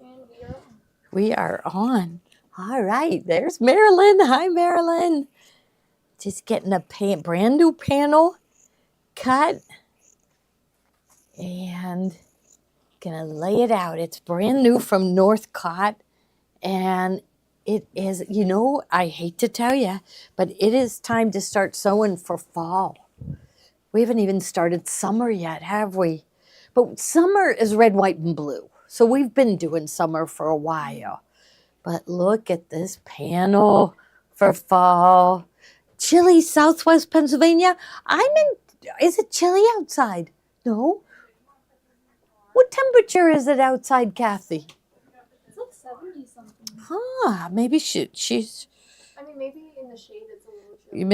And we are on. We are on. All right, there's Marilyn. Hi, Marilyn. Just getting a brand new panel cut and gonna lay it out. It's brand new from Northcott, and it is, I hate to tell you, but it is time to start sewing for fall. We haven't even started summer yet, have we? But summer is red, white, and blue. So we've been doing summer for a while. But look at this panel for fall. Chilly, Southwest Pennsylvania. Is it chilly outside? No. What temperature is it outside, Kathy? It's like 70 something. Maybe she's. I mean, maybe in the shade it's a little chilly.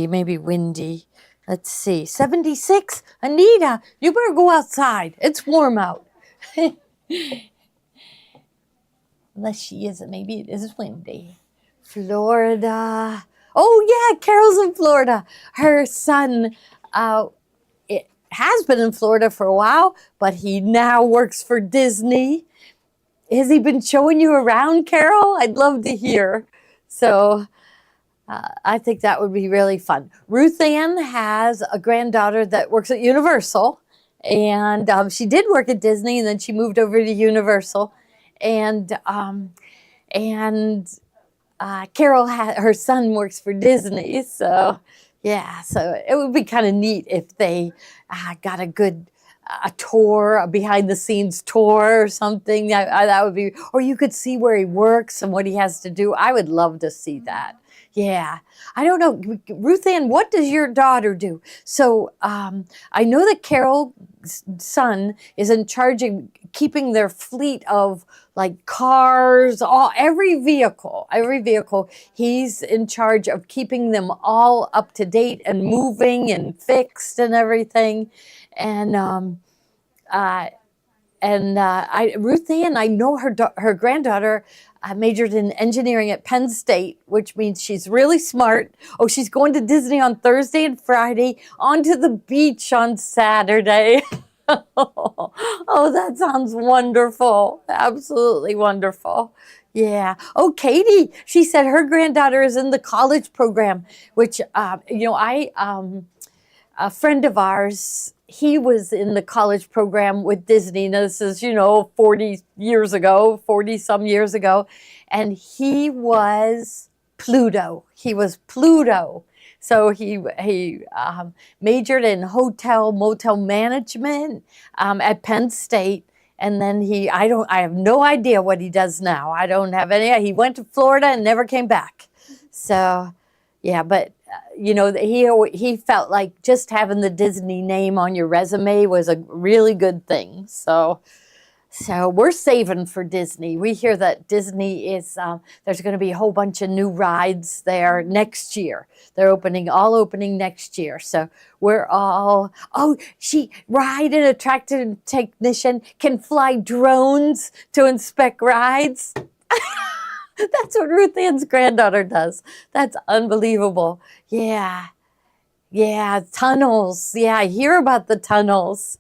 Maybe windy. Let's see. 76? Anita, you better go outside. It's warm out. Unless she isn't. Maybe it is windy. Florida. Oh, yeah, Carol's in Florida. Her son has been in Florida for a while, but he now works for Disney. Has he been showing you around, Carol? I'd love to hear. So I think that would be really fun. Ruth Ann has a granddaughter that works at Universal, and she did work at Disney, and then she moved over to Universal. And Carol, her son works for Disney, so yeah, so it would be kind of neat if they got a good tour, a behind the scenes tour or something. That would be, or you could see where he works and what he has to do. I would love to see that. Yeah, I don't know, Ruth Ann, what does your daughter do? So I know that Carol's son is in charge of keeping their fleet of like cars, every vehicle. He's in charge of keeping them all up to date and moving and fixed and everything. And Ruth Ann, I know her granddaughter majored in engineering at Penn State, which means she's really smart. Oh, she's going to Disney on Thursday and Friday, onto the beach on Saturday. Oh, that sounds wonderful. Absolutely wonderful. Yeah. Oh, Katie, she said her granddaughter is in the college program, which, a friend of ours, he was in the college program with Disney. Now, this is, 40 some years ago. And he was Pluto. So he majored in hotel motel management at Penn State. And then I have no idea what he does now. I don't have any. He went to Florida and never came back. So, yeah, but he felt like just having the Disney name on your resume was a really good thing. So we're saving for Disney. We hear that Disney is, there's going to be a whole bunch of new rides there next year. They're all opening next year. So we're all, ride and attraction technician can fly drones to inspect rides. That's what Ruth Ann's granddaughter does. That's unbelievable. Yeah. Yeah, tunnels. Yeah, I hear about the tunnels.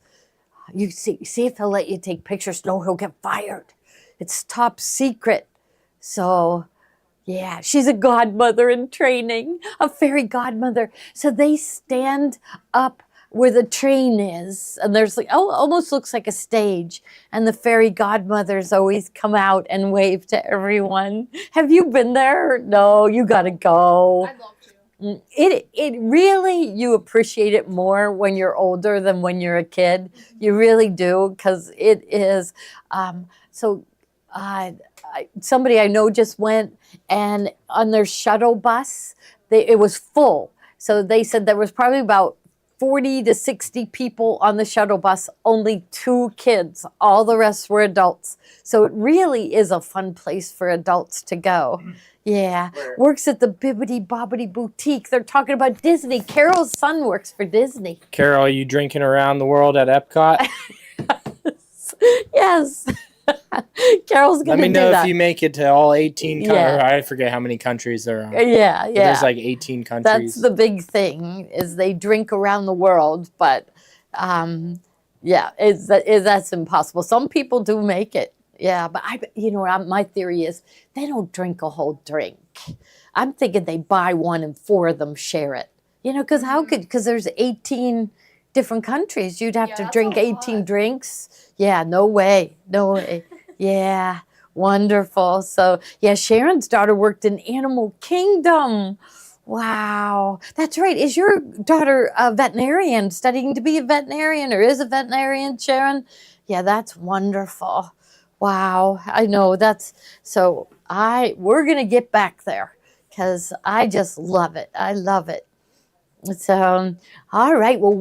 You see if he'll let you take pictures. No, he'll get fired. It's top secret. So, yeah, she's a godmother in training, a fairy godmother. So they stand up where the train is, and there's almost looks like a stage, and the fairy godmothers always come out and wave to everyone. Have you been there? No, you gotta go. I'd love to. It really, you appreciate it more when you're older than when you're a kid. You really do, because it is somebody I know just went, and on their shuttle bus, it was full. So they said there was probably about 40 to 60 people on the shuttle bus, only 2 kids. All the rest were adults. So it really is a fun place for adults to go. Yeah. Works at the Bibbidi Bobbidi Boutique. They're talking about Disney. Carol's son works for Disney. Carol, are you drinking around the world at Epcot? Yes. Carol's going to do that. Let me know if you make it to all 18 countries. Yeah. I forget how many countries there are. Yeah. There's like 18 countries. That's the big thing, is they drink around the world, but that's impossible. Some people do make it. Yeah, but my theory is they don't drink a whole drink. I'm thinking they buy one and 4 of them share it. Because because there's 18 different countries, you'd have Yeah, to that's drink a 18 lot. drinks. Yeah, no way. Yeah, wonderful. So, yeah, Sharon's daughter worked in Animal Kingdom. Wow, that's right. Is your daughter a veterinarian, studying to be a veterinarian, or is a veterinarian, Sharon? Yeah, that's wonderful. Wow, I know that's so. We're gonna get back there because I just love it. I love it. So, all right. Well, so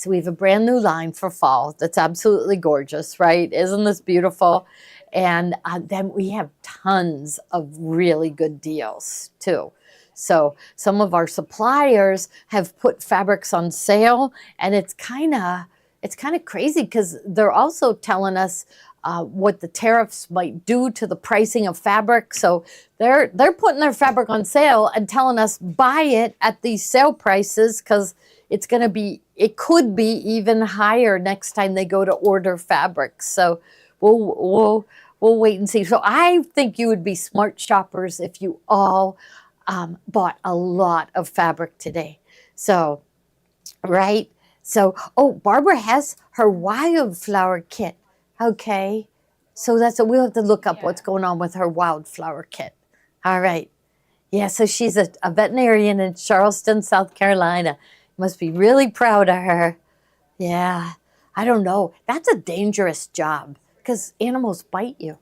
we have a brand new line for fall that's absolutely gorgeous, right? Isn't this beautiful? And then we have tons of really good deals too. So some of our suppliers have put fabrics on sale, and it's kind of crazy because they're also telling us what the tariffs might do to the pricing of fabric. So they're putting their fabric on sale and telling us buy it at these sale prices because it could be even higher next time they go to order fabrics. So we'll wait and see. So I think you would be smart shoppers if you all bought a lot of fabric today. So, right? So, Barbara has her wildflower kit. Okay. So we'll have to look up what's going on with her wildflower kit. All right. Yeah, so she's a veterinarian in Charleston, South Carolina. Must be really proud of her. Yeah. I don't know. That's a dangerous job because animals bite you,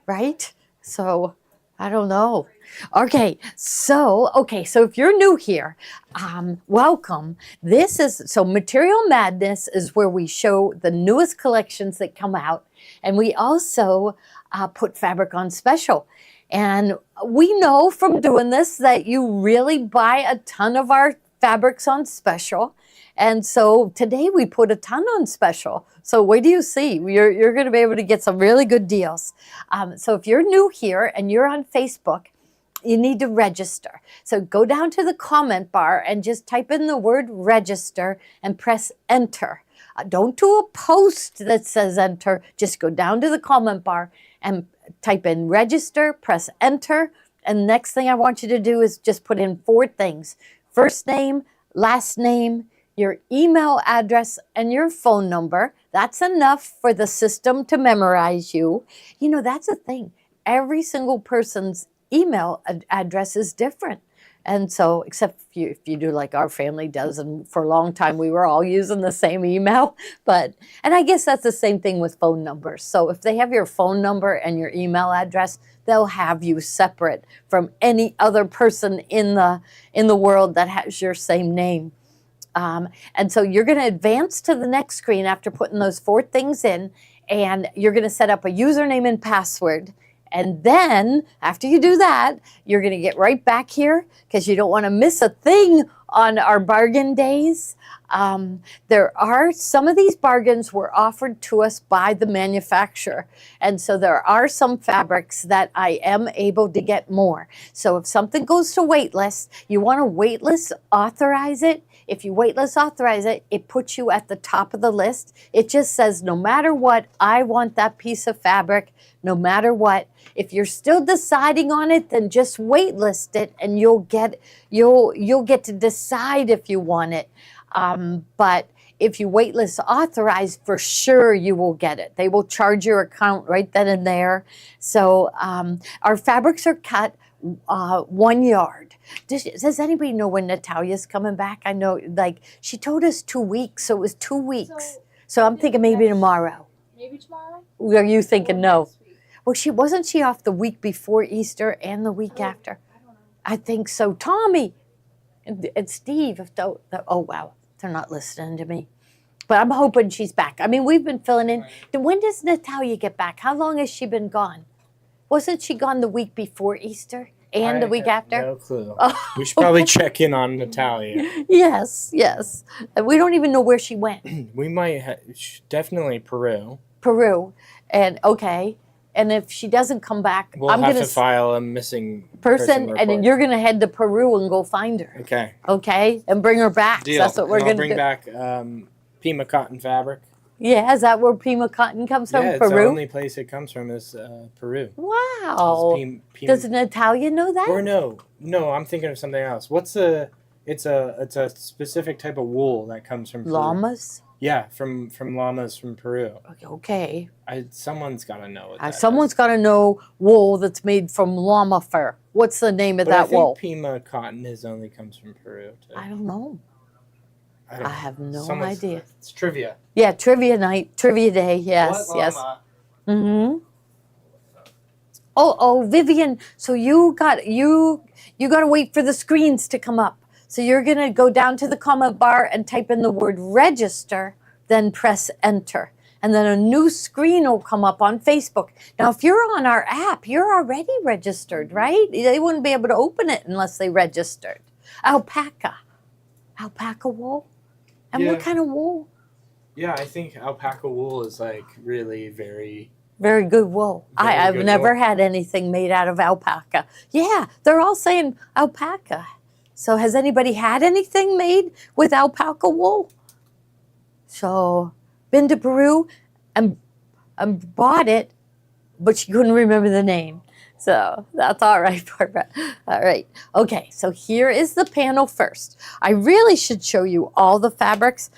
right? So I don't know. Okay, so if you're new here, welcome. Material Madness is where we show the newest collections that come out, and we also put fabric on special. And we know from doing this that you really buy a ton of our fabrics on special. And so today we put a ton on special. So what do you see? You're going to be able to get some really good deals. So if you're new here and you're on Facebook, you need to register. So go down to the comment bar and just type in the word register and press enter. Don't do a post that says enter. Just go down to the comment bar and type in register, press enter. And next thing I want you to do is just put in 4 things: first name, last name, your email address, and your phone number. That's enough for the system to memorize you. That's the thing. Every single person's email address is different. And so, except if you do like our family does, and for a long time we were all using the same email. And I guess that's the same thing with phone numbers. So if they have your phone number and your email address, they'll have you separate from any other person in the world that has your same name. And so you're going to advance to the next screen after putting those 4 things in, and you're going to set up a username and password. And then after you do that, you're going to get right back here because you don't want to miss a thing on our bargain days. There are some of these bargains were offered to us by the manufacturer. And so there are some fabrics that I am able to get more. So if something goes to waitlist, you want to waitlist authorize it. If you waitlist authorize it, it puts you at the top of the list. It just says, no matter what, I want that piece of fabric, no matter what. If you're still deciding on it, then just waitlist it, and you'll get to decide if you want it. But if you waitlist authorize, for sure you will get it. They will charge your account right then and there. So our fabrics are cut 1 yard. Does anybody know when Natalia's coming back? I know, she told us 2 weeks, so it was 2 weeks. So I'm thinking maybe tomorrow. Maybe tomorrow? Are you thinking Or no? next week? Well, wasn't she off the week before Easter and the week after? I don't know. I think so. Tommy and Steve, oh wow, they're not listening to me. But I'm hoping she's back. I mean, we've been filling in. When does Natalia get back? How long has she been gone? Wasn't she gone the week before Easter and the week after? No clue. Oh. We should probably check in on Natalia. Yes. We don't even know where she went. We might definitely Peru. And okay. And if she doesn't come back, We'll I'm have going to file a missing person, report. and then you're going to head to Peru and go find her. Okay. Okay, and bring her back. Deal. That's what we're And going to I'll do. bring back Pima cotton fabric. Yeah, is that where Pima cotton comes from? Yeah, it's the Peru? only place it comes from is Peru. Wow. Does Natalia know that? Or no, I'm thinking of something else. It's a specific type of wool that comes from Peru. Llamas? Yeah, from llamas from Peru. Okay. Someone's got to know what that Someone's is. got to know wool that's made from llama fur. What's the name of But that I think wool? Pima cotton only comes from Peru too. I don't know. I have no idea. It's trivia. Yeah, trivia night, trivia day. Yes, What yes. llama? Mm-hmm. Oh, Vivian. So you got to wait for the screens to come up. So you're gonna go down to the comment bar and type in the word register, then press enter. And then a new screen will come up on Facebook. Now, if you're on our app, you're already registered, right? They wouldn't be able to open it unless they registered. Alpaca wool? And what Yeah. kind of wool? Yeah, I think alpaca wool is like really very. Very good wool. Very I've good never wool. had anything made out of alpaca. Yeah, they're all saying alpaca. So has anybody had anything made with alpaca wool? So, been to Peru and bought it, but she couldn't remember the name. So that's all right, Barbara. All right. Okay, so here is the panel first. I really should show you all the fabrics.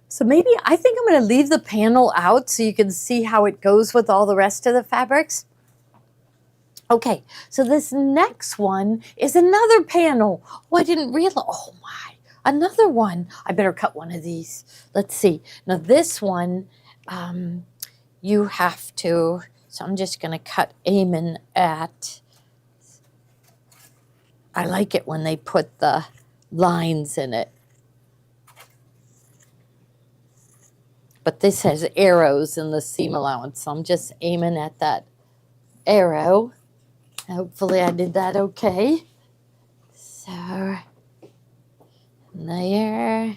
So maybe I think I'm going to leave the panel out so you can see how it goes with all the rest of the fabrics. Okay, so this next one is another panel. Oh, I didn't realize. Oh my, another one. I better cut one of these. Let's see. Now this one, you have to, so I'm just going to cut Eamon at, I like it when they put the lines in it. But this has arrows in the seam allowance, so I'm just aiming at that arrow. Hopefully I did that okay. So, there.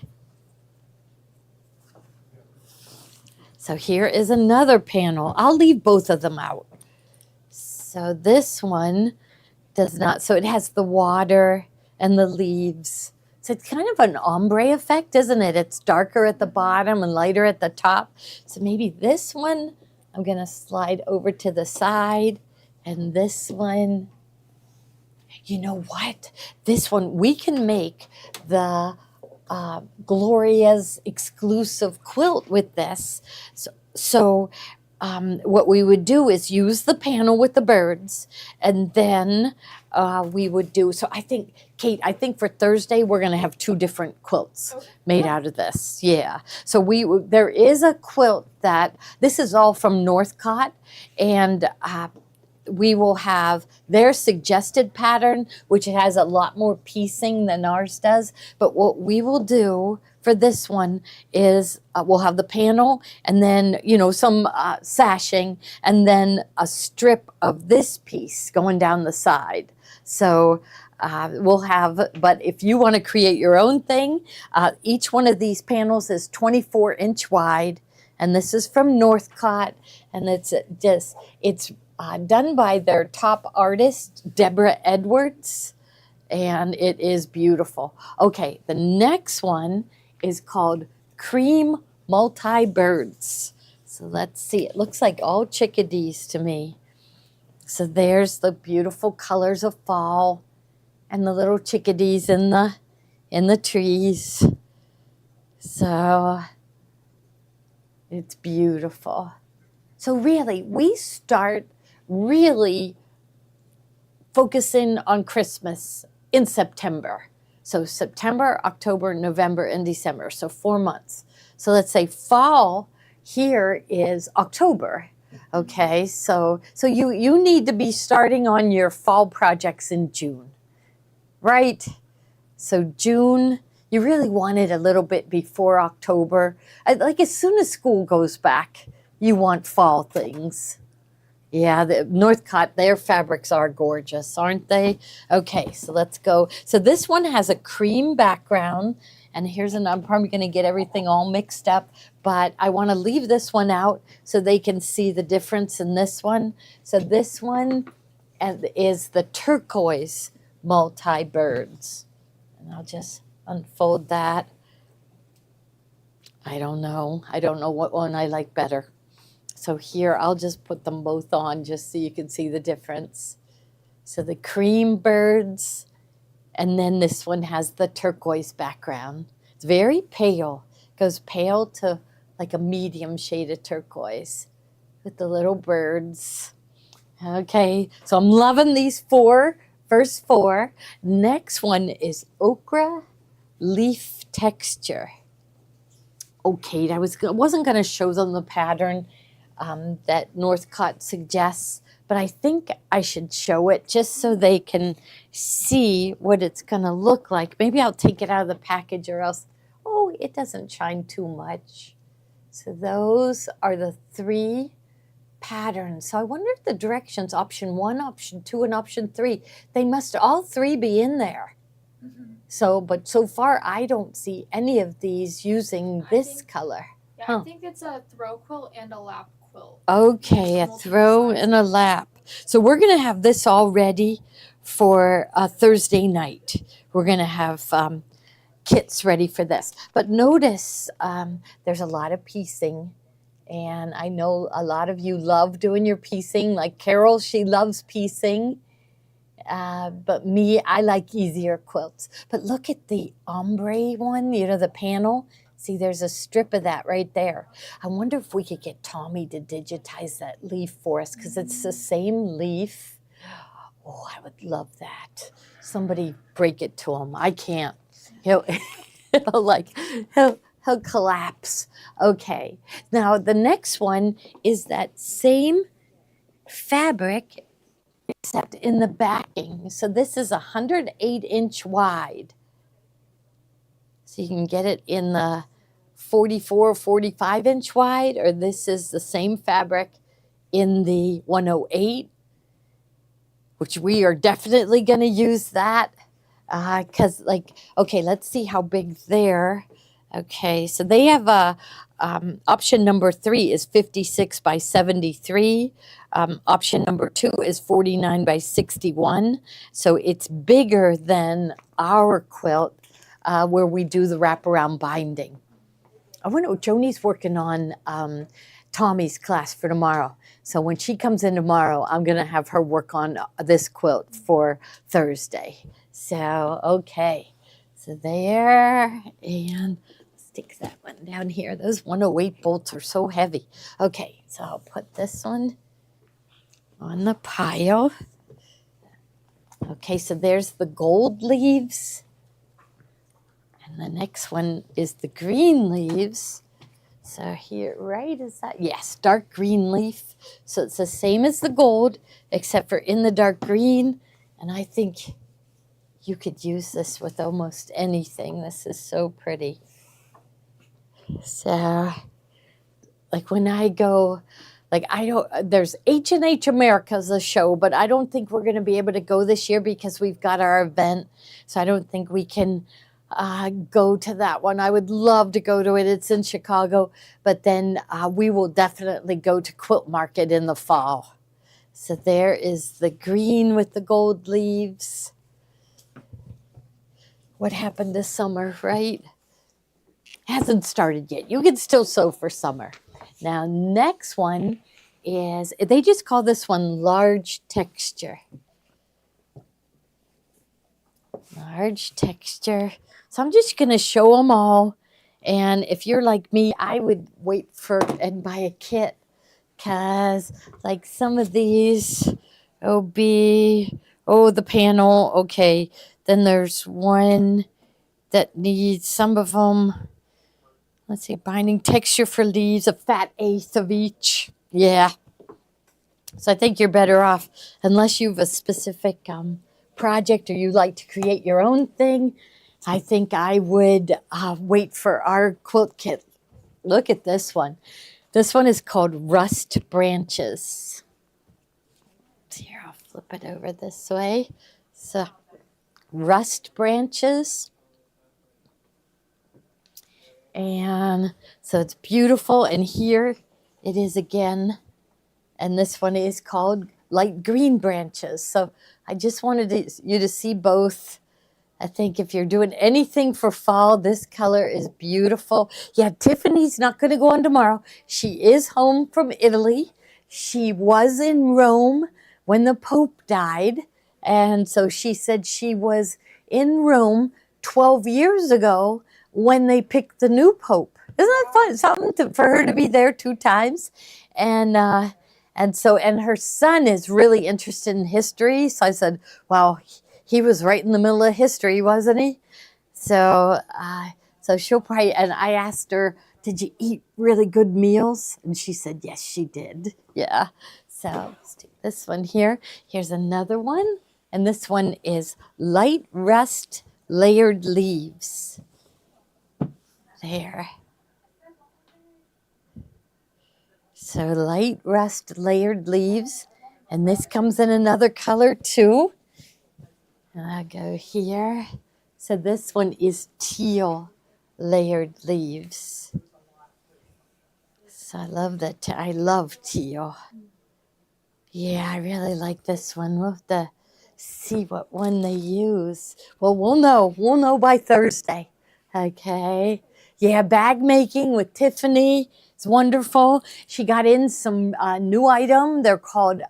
So here is another panel. I'll leave both of them out. So this one does not, so it has the water and the leaves. So it's kind of an ombre effect, isn't it? It's darker at the bottom and lighter at the top. So maybe this one, I'm gonna slide over to the side. And this one, you know what? This one, we can make the Gloria's exclusive quilt with this. So what we would do is use the panel with the birds, and then we would do, so I think, Kate, for Thursday we're going to have 2 different quilts made out of this. Yeah. So there is a quilt that, this is all from Northcott, and we will have their suggested pattern, which has a lot more piecing than ours does. But what we will do for this one is we'll have the panel and then, some sashing and then a strip of this piece going down the side. So we'll have, but if you want to create your own thing, each one of these panels is 24-inch wide. And this is from Northcott. And it's done by their top artist, Deborah Edwards, and it is beautiful. Okay, the next one is called Cream Multi-Birds. So let's see, it looks like all chickadees to me. So there's the beautiful colors of fall and the little chickadees in the trees. So it's beautiful. So really, we start really focusing on Christmas in September. So September, October, November, and December. So 4 months. So let's say fall here is October. Okay, so you need to be starting on your fall projects in June, right? So June, you really want it a little bit before October. Like as soon as school goes back, you want fall things. Yeah, the Northcott, their fabrics are gorgeous, aren't they? Okay, so let's go. So this one has a cream background, and I'm probably going to get everything all mixed up, but I want to leave this one out so they can see the difference in this one. So this one is the turquoise multi-birds. And I'll just unfold that. I don't know. I don't know what one I like better. So here, I'll just put them both on just so you can see the difference. So the cream birds, and then this one has the turquoise background. It's very pale. It goes pale to like a medium shade of turquoise with the little birds. Okay, so I'm loving these first four. Next one is ochre leaf texture. Okay, wasn't going to show them the pattern that Northcott suggests, but I think I should show it just so they can see what it's going to look like. Maybe I'll take it out of the package or else, oh, it doesn't shine too much. So those are the three patterns. So I wonder if the directions, option 1, option 2, and option 3, they must all three be in there. So, but so far I don't see any of these using this color. Yeah, I think it's a throw quilt and a lap quilt. Okay, a throw and a lap. So we're going to have this all ready for Thursday night. We're going to have kits ready for this. But notice there's a lot of piecing. And I know a lot of you love doing your piecing. Like Carol, she loves piecing. But me, I like easier quilts. But look at the ombre one, you know, the panel. See, there's a strip of that right there. I wonder if we could get Tommy to digitize that leaf for us because it's the same leaf. Oh, I would love that. Somebody break it to him. I can't. He'll collapse. Okay. Now, the next one is that same fabric except in the backing. So this is 108-inch wide. So you can get it in the 44, 45-inch wide, or this is the same fabric in the 108, which we are definitely going to use that because, okay, let's see how big they're. Okay, so they have a option number 3 is 56 by 73. Option number 2 is 49 by 61. So it's bigger than our quilt where we do the wraparound binding. I wonder what Joni's working on Tommy's class for tomorrow. So when she comes in tomorrow, I'm going to have her work on this quilt for Thursday. So, okay. So there, and stick that one down here. Those 108 bolts are so heavy. Okay, so I'll put this one on the pile. Okay, so there's the gold leaves. And the next one is the green leaves. So here, right, is that? Yes, dark green leaf. So it's the same as the gold, except for in the dark green. And I think you could use this with almost anything. This is so pretty. So, like when I go, like there's H&H America's a show, but I don't think we're going to be able to go this year because we've got our event. So I don't think we can go to that one. I would love to go to it. It's in Chicago, but then we will definitely go to Quilt Market in the fall. So there is the green with the gold leaves. What happened this summer, right? Hasn't started yet. You can still sew for summer. Now, next one is, they just call this one large texture. Large texture. So I'm just going to show them all. And if you're like me, I would wait for and buy a kit. Because like some of these, the panel, okay. Then there's one that needs some of them. Let's see, binding texture for leaves, a fat eighth of each. Yeah. So I think you're better off, unless you have a specific project or you like to create your own thing, I think I would wait for our quilt kit. Look at this one. This one is called Rust Branches. Here, I'll flip it over this way. So, Rust Branches. And so it's beautiful. And here it is again. And this one is called Light Green Branches. So I just wanted you to see both I think if you're doing anything for fall, this color is beautiful. Yeah, Tiffany's not going to go on tomorrow. She is home from Italy. She was in Rome when the Pope died. And so she said she was in Rome 12 years ago when they picked the new Pope. Isn't that fun? For her to be there 2 times. And her son is really interested in history. So I said, wow, he was right in the middle of history, wasn't he? So she'll probably, and I asked her, did you eat really good meals? And she said, yes, she did. Yeah. So let's do this one here. Here's another one. And this one is light rust layered leaves. There. So light rust layered leaves. And this comes in another color too. And I'll go here. So this one is teal layered leaves. So I love that. I love teal. Yeah, I really like this one. We'll have to see what one they use. Well, we'll know. We'll know by Thursday. Okay. Yeah, bag making with Tiffany. It's wonderful. She got in some new item. They're called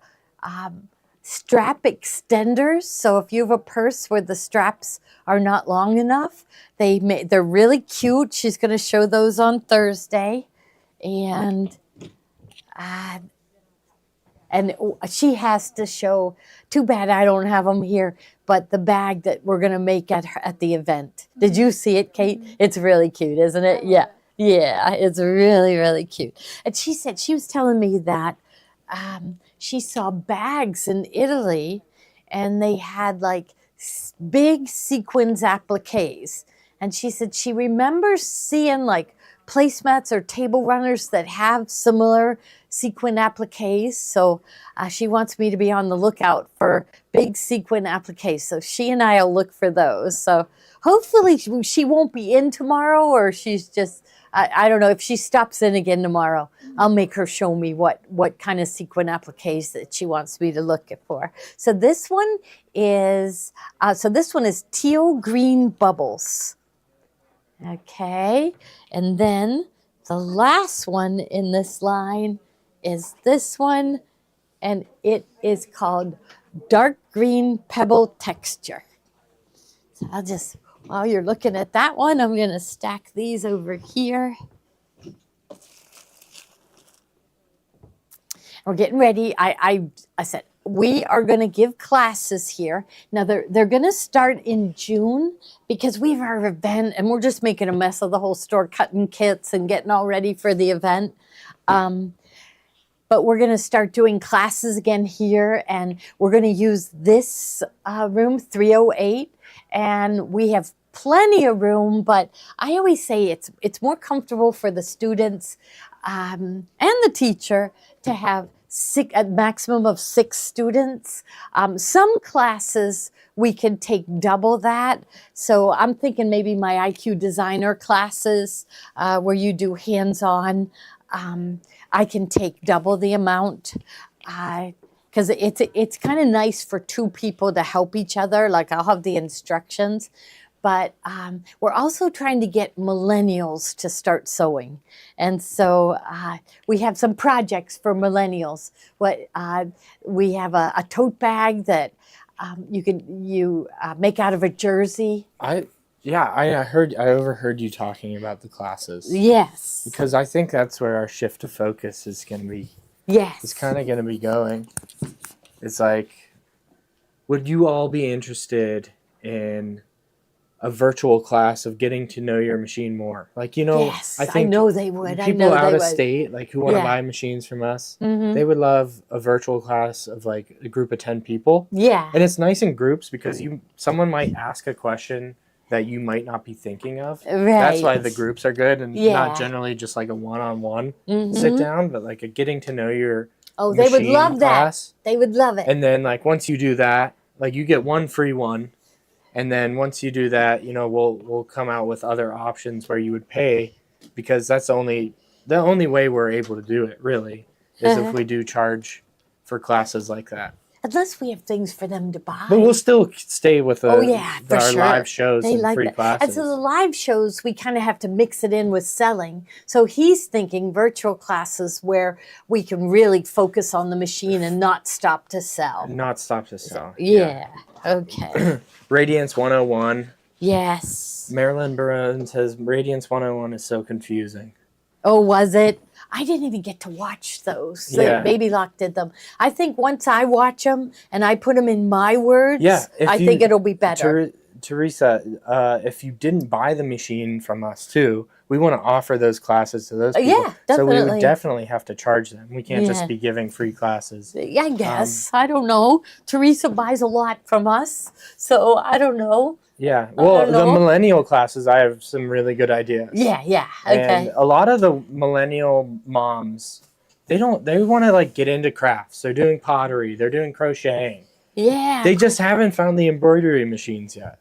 strap extenders. So if you have a purse where the straps are not long enough, they're really cute. She's going to show those on Thursday. And she has to show, too bad I don't have them here, but the bag that we're going to make at the event. Did you see it, Kate? It's really cute, isn't it? Yeah. Yeah, it's really, really cute. And she said, she was telling me that she saw bags in Italy and they had like big sequins appliques. And she said she remembers seeing like placemats or table runners that have similar sequin appliques. So she wants me to be on the lookout for big sequin appliques. So she and I will look for those. So hopefully she won't be in tomorrow, or she's just, I don't know, if she stops in again tomorrow, I'll make her show me what kind of sequin appliques that she wants me to look for. So this one is teal green bubbles. Okay, and then the last one in this line is this one, and it is called dark green pebble texture. So I'll just, while you're looking at that one, I'm going to stack these over here. We're getting ready. I said, we are going to give classes here. Now, they're going to start in June because we have our event and we're just making a mess of the whole store, cutting kits and getting all ready for the event. But we're going to start doing classes again here, and we're going to use this room 308, and we have plenty of room, but I always say it's more comfortable for the students and the teacher to have a maximum of 6 students. Some classes we can take double that. So I'm thinking maybe my IQ designer classes where you do hands-on, I can take double the amount. Because it's kind of nice for 2 people to help each other. Like I'll have the instructions. But we're also trying to get millennials to start sewing. And so we have some projects for millennials. We have a tote bag that you make out of a jersey. I overheard you talking about the classes. Yes. Because I think that's where our shift to focus is going to be. Yes. It's kind of going to be going. It's like, would you all be interested in a virtual class of getting to know your machine more? Like, yes, I think know they would. People out of state, like who want to buy machines from us, mm-hmm. they would love a virtual class of like a group of 10 people. Yeah. And it's nice in groups because someone might ask a question that you might not be thinking of. Right. That's why the groups are good, and Yeah. not generally just like a one-on-one mm-hmm. sit down, but like a getting to know your they would machine love class. that. They would love it. And then like once you do that, like you get one free one. And then once you do that, we'll come out with other options where you would pay, because that's the only way we're able to do it really is if we do charge for classes like that. unless we have things for them to buy. But we'll still stay with Oh, yeah, for our sure. live shows They and like free that. classes. And so the live shows, we kind of have to mix it in with selling. So he's thinking virtual classes where we can really focus on the machine and not stop to sell. Not stop to sell. Yeah. Okay. Radiance 101. Yes. Marilyn Barone says Radiance 101 is so confusing. Oh, was it? I didn't even get to watch those. Yeah. Baby Lock did them. I think once I watch them and I put them in my words, Yeah, if I you- think it'll be better. Teresa, if you didn't buy the machine from us too, we want to offer those classes to those people. Yeah, So we would definitely. definitely have to charge them. We can't Yeah. just be giving free classes. I guess. I don't know. Teresa buys a lot from us, so I don't know. Yeah. Well, don't the know. millennial classes, I have some really good ideas. Yeah, okay. And a lot of the millennial moms, they want to like get into crafts. They're doing pottery. They're doing crocheting. Yeah. They just haven't found the embroidery machines yet.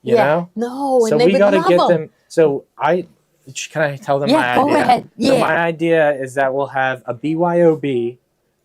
You know? No, and So they we would got to love get them. them. So can I tell them my Yeah, go idea? ahead. So Yeah. my idea is that we'll have a BYOB,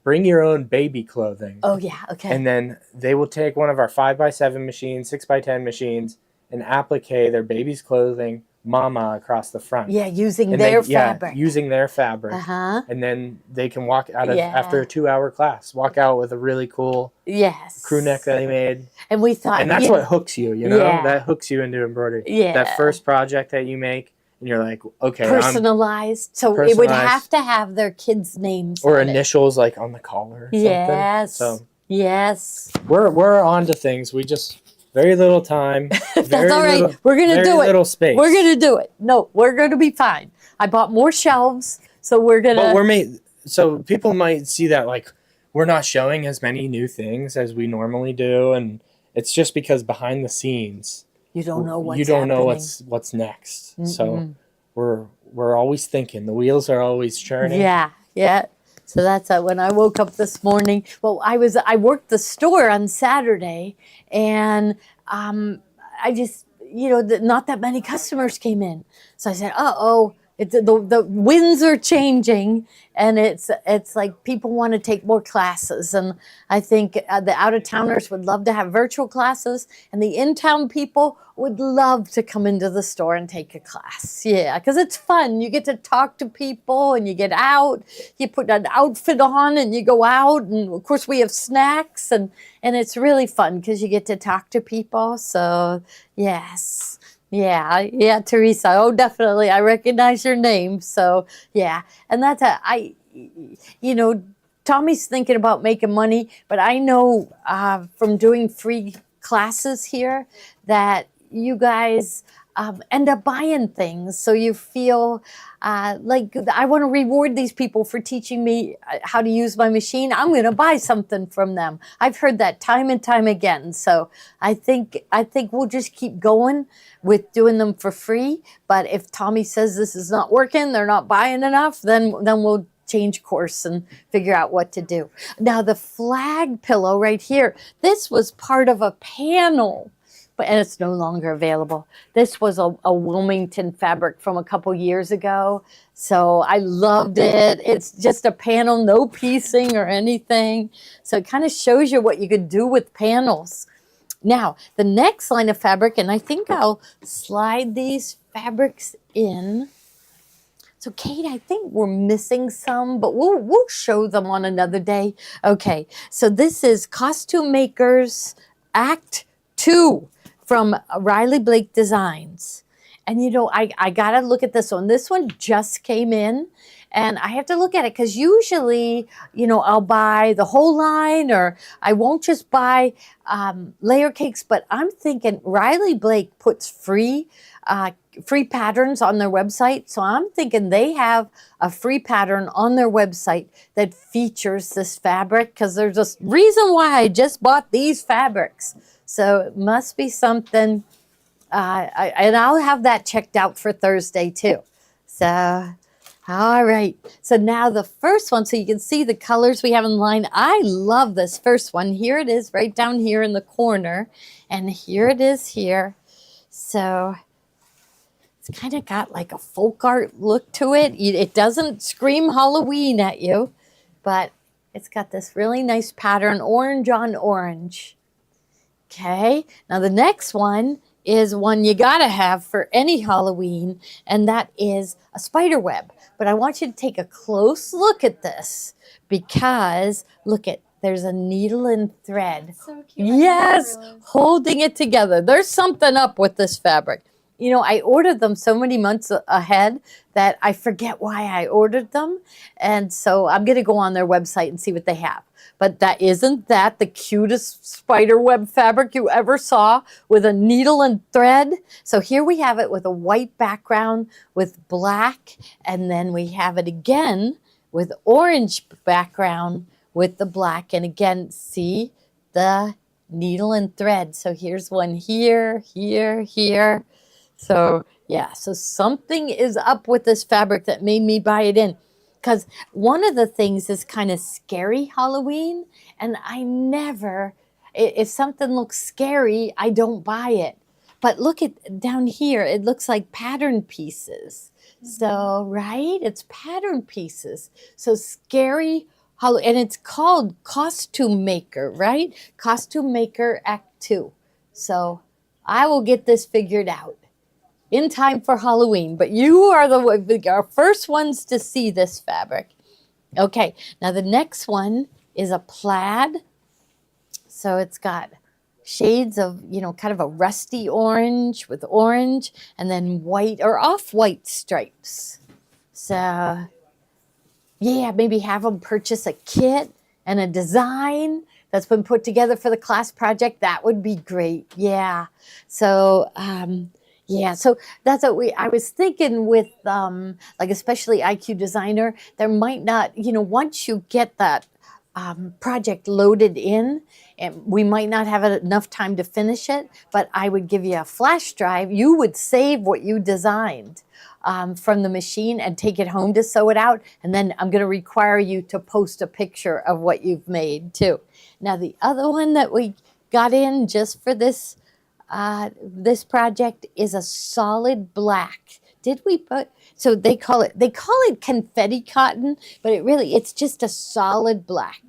bring your own baby clothing. Oh, yeah, okay. And then they will take one of our 5x7 machines, 6x10 machines, and applique their baby's clothing, mama, across the front. yeah, using And their yeah, fabric. using their fabric. Uh-huh. And then they can walk out of, Yeah. after a 2-hour class, walk out with a really cool Yes. crew neck that they made. And we thought, And that's what hooks you, you know? Yeah. That hooks you into embroidery. Yeah. That first project that you make, and you're like, okay, personalized. So it would Personalized. have to have their kids' names or on it. initials like on the collar or Yes. something. So Yes. we're on to things. We just, very little time. That's all right. We're going to very do it. little space. We're going to do it. No, we're going to be fine. I bought more shelves, so we're going But to. we're made, so people might see that like we're not showing as many new things as we normally do, and it's just because behind the scenes You don't know what's you don't know happening. what's next. So we're always thinking. The wheels are always churning. Yeah, yeah. So that's when I woke up this morning. Well, I worked the store on Saturday, and I just not that many customers came in. So I said, "Uh-oh, the winds are changing, and it's like people want to take more classes." And I think the out-of-towners would love to have virtual classes, and the in-town people would love to come into the store and take a class. Yeah, because it's fun. You get to talk to people, and you get out. You put an outfit on, and you go out. And of course, we have snacks, and it's really fun because you get to talk to people. So yes. Yeah, Teresa. Oh, definitely. I recognize your name. So, yeah. And that's Tommy's thinking about making money, but I know from doing free classes here that you guys end up buying things. So you feel like I want to reward these people for teaching me how to use my machine. I'm going to buy something from them. I've heard that time and time again. So I think we'll just keep going with doing them for free. But if Tommy says this is not working, they're not buying enough, then we'll change course and figure out what to do. Now the flag pillow right here, this was part of a panel. And it's no longer available. This was a Wilmington fabric from a couple years ago. So I loved it. It's just a panel, no piecing or anything. So it kind of shows you what you could do with panels. Now, the next line of fabric, and I think I'll slide these fabrics in. So Kate, I think we're missing some, but we'll show them on another day. Okay, so this is Costume Makers Act 2. From Riley Blake Designs. And I got to look at this one. This one just came in, and I have to look at it because usually, I'll buy the whole line, or I won't just buy layer cakes, but I'm thinking Riley Blake puts free patterns on their website. So I'm thinking they have a free pattern on their website that features this fabric because there's a reason why I just bought these fabrics. So it must be something, and I'll have that checked out for Thursday too. So, all right. So now the first one, so you can see the colors we have in line. I love this first one. Here it is right down here in the corner. And here it is here. So it's kind of got like a folk art look to it. It doesn't scream Halloween at you, but It's got this really nice pattern, orange on orange. Okay, now the next one is one you gotta have for any Halloween, and that is a spider web. But I want you to take a close look at this because look at there's a needle and thread. So cute. I Yes, didn't realize. holding it together. There's something up with this fabric. You know, I ordered them so many months ahead that I forget why I ordered them. And so I'm going to go on their website and see what they have. But isn't that the cutest spider web fabric you ever saw with a needle and thread? So here we have it with a white background with black, and then we have it again with orange background with the black. And again, see the needle and thread. So here's one here, here, here. So yeah, so something is up with this fabric that made me buy it in. Because one of the things is kind of scary Halloween, and I never, if something looks scary, I don't buy it. But look at down here, it looks like pattern pieces. So, right? It's pattern pieces. So scary Halloween, and it's called Costume Maker, right? Costume Maker Act 2. So I will get this figured out in time for Halloween, but you are our first ones to see this fabric. Okay, now the next one is a plaid. So it's got shades of, kind of a rusty orange with orange and then white or off-white stripes. So yeah, maybe have them purchase a kit and a design that's been put together for the class project. That would be great. Yeah. So, yeah, so that's what I was thinking with, like especially IQ Designer, there might not, once you get that project loaded in, and we might not have enough time to finish it, but I would give you a flash drive. You would save what you designed from the machine and take it home to sew it out. And then I'm going to require you to post a picture of what you've made too. Now, the other one that we got in just for this project is a solid black. Did we put, so they call it confetti cotton, but it's just a solid black.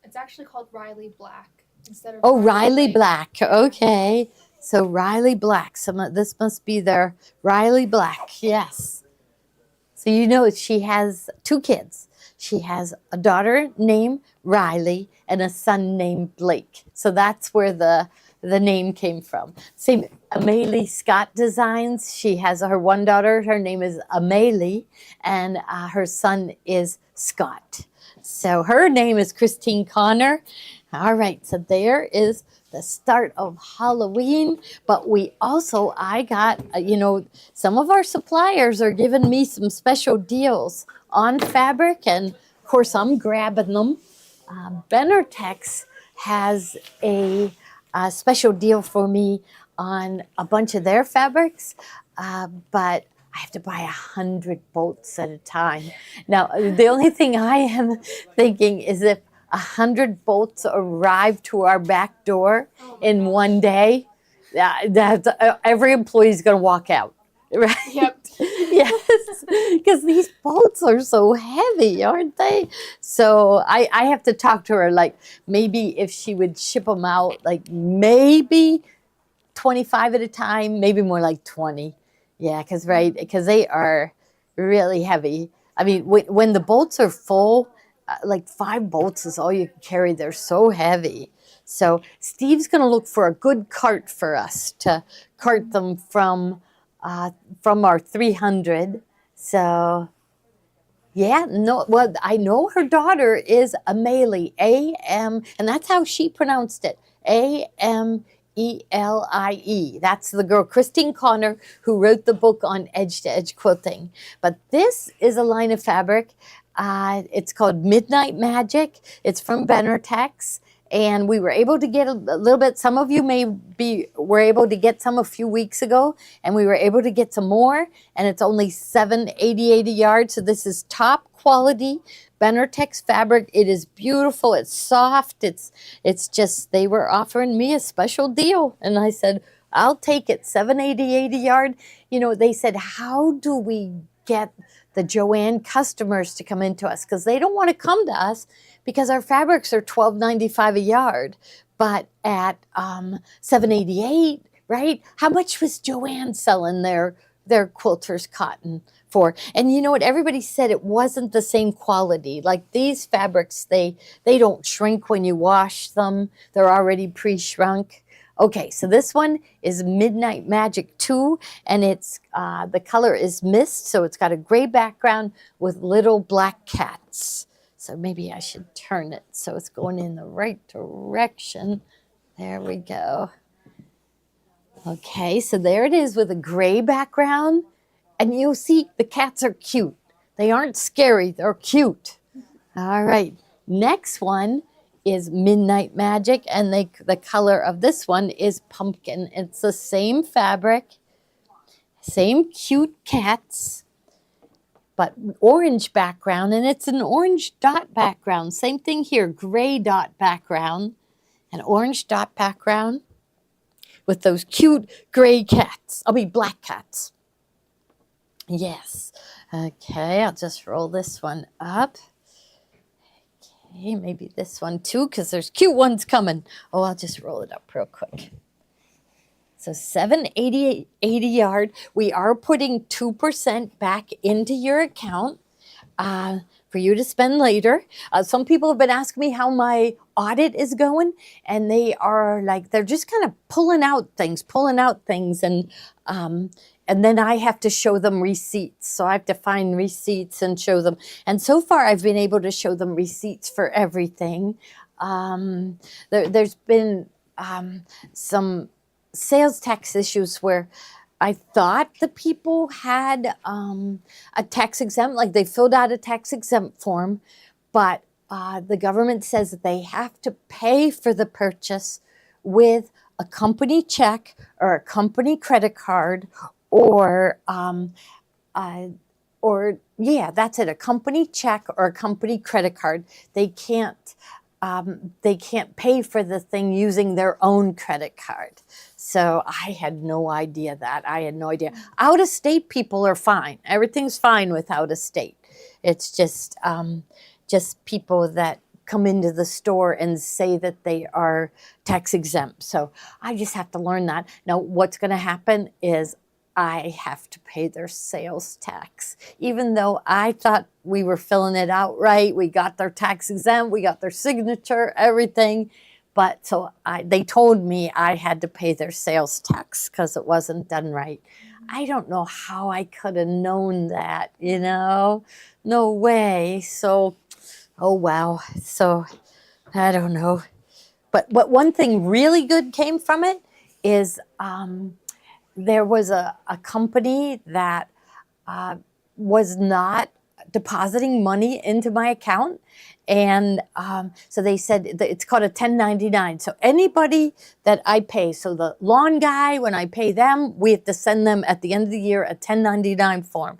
It's actually called Riley Black instead of. Oh, Riley Black. Okay. So Riley Black. This must be their Riley Black. Yes. So she has 2 kids. She has a daughter named Riley and a son named Blake. So that's where the name came from. Same Amelie Scott Designs. She has her one daughter. Her name is Amelie, and her son is Scott. So her name is Christine Connor. All right, so there is the start of Halloween. But I got, some of our suppliers are giving me some special deals on fabric, and of course I'm grabbing them. Benartex has a special deal for me on a bunch of their fabrics, but I have to buy 100 bolts at a time. Now, the only thing I am thinking is if 100 bolts arrive to our back door in one day, every employee is going to walk out. Right? Yep. Yes, because these bolts are so heavy, aren't they? So I have to talk to her, like maybe if she would ship them out, like maybe 25 at a time, maybe more like 20. Yeah, because they are really heavy. I mean, when the bolts are full, like 5 bolts is all you can carry. They're so heavy. So Steve's going to look for a good cart for us to cart them from our 300. So, yeah, I know her daughter is Amelie, and that's how she pronounced it, Amelie. That's the girl, Christine Connor, who wrote the book on edge-to-edge quilting. But this is a line of fabric. It's called Midnight Magic. It's from Benartex. And we were able to get a little bit. Some of you were able to get some a few weeks ago, and we were able to get some more. And it's only $7.88 a yard. So this is top quality Benartex fabric. It is beautiful. It's soft. It's just, they were offering me a special deal, and I said, I'll take it. $7.88 a yard. They said, how do we get the Joann customers to come into us because they don't want to come to us because our fabrics are $12.95 a yard. But at $7.88, right? How much was Joann selling their quilters cotton for? And you know what? Everybody said it wasn't the same quality. Like these fabrics, they don't shrink when you wash them. They're already pre-shrunk. Okay, so this one is Midnight Magic 2, and it's the color is mist, so it's got a gray background with little black cats. So maybe I should turn it so it's going in the right direction. There we go. Okay, so there it is with a gray background. And you'll see the cats are cute. They aren't scary, they're cute. All right, next one is Midnight Magic, and the color of this one is pumpkin. It's the same fabric, same cute cats, but orange background, and it's an orange dot background. Same thing here, gray dot background, an orange dot background with those cute gray cats. Black cats. Yes. Okay, I'll just roll this one up. Okay, maybe this one too, because there's cute ones coming. Oh, I'll just roll it up real quick. So $7.80 a yard. We are putting 2% back into your account for you to spend later. Some people have been asking me how my audit is going, and they are like, they're just kind of pulling out things, and then I have to show them receipts. So I have to find receipts and show them. And so far, I've been able to show them receipts for everything. There's been some sales tax issues where I thought the people had a tax exempt, like they filled out a tax exempt form, but the government says that they have to pay for the purchase with a company check or a company credit card, or that's it, a company check or a company credit card. They can't pay for the thing using their own credit card. So I had no idea that. I had no idea. Out of state people are fine. Everything's fine with out of state. It's just people that come into the store and say that they are tax exempt. So I just have to learn that. Now what's going to happen is I have to pay their sales tax. Even though I thought we were filling it out right, we got their tax exempt, we got their signature, everything. But so they told me I had to pay their sales tax because it wasn't done right. I don't know how I could have known that, no way. So, oh wow. So I don't know. But one thing really good came from it is there was a company that was not depositing money into my account. And so they said that it's called a 1099. So anybody that I pay, so the lawn guy, when I pay them, we have to send them at the end of the year a 1099 form.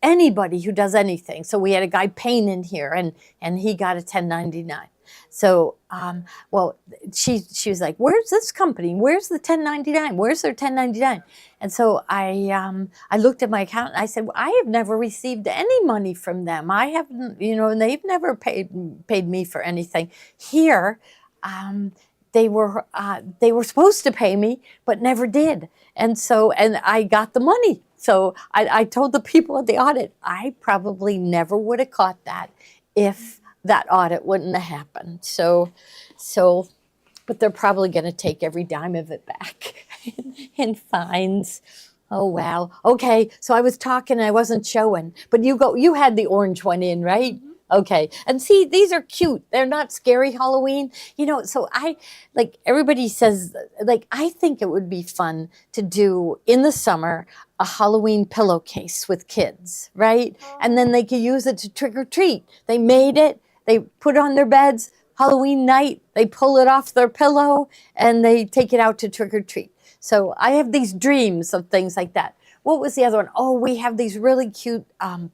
Anybody who does anything. So we had a guy Payne in here, and he got a 1099. So, she was like, where's this company? Where's the 1099? Where's their 1099? And so I looked at my account and I said, well, I have never received any money from them. I haven't, and they've never paid me for anything. Here, they were supposed to pay me, but never did. And I got the money. So I told the people at the audit, I probably never would have caught that if that audit wouldn't have happened. So, but they're probably going to take every dime of it back in fines. Oh, wow. Okay, so I was talking and I wasn't showing, but you had the orange one in, right? Mm-hmm. Okay, and see, these are cute. They're not scary Halloween. So everybody says, I think it would be fun to do in the summer a Halloween pillowcase with kids, right? And then they could use it to trick or treat. They made it. They put it on their beds, Halloween night, they pull it off their pillow, and they take it out to trick or treat. So I have these dreams of things like that. What was the other one? Oh, we have these really cute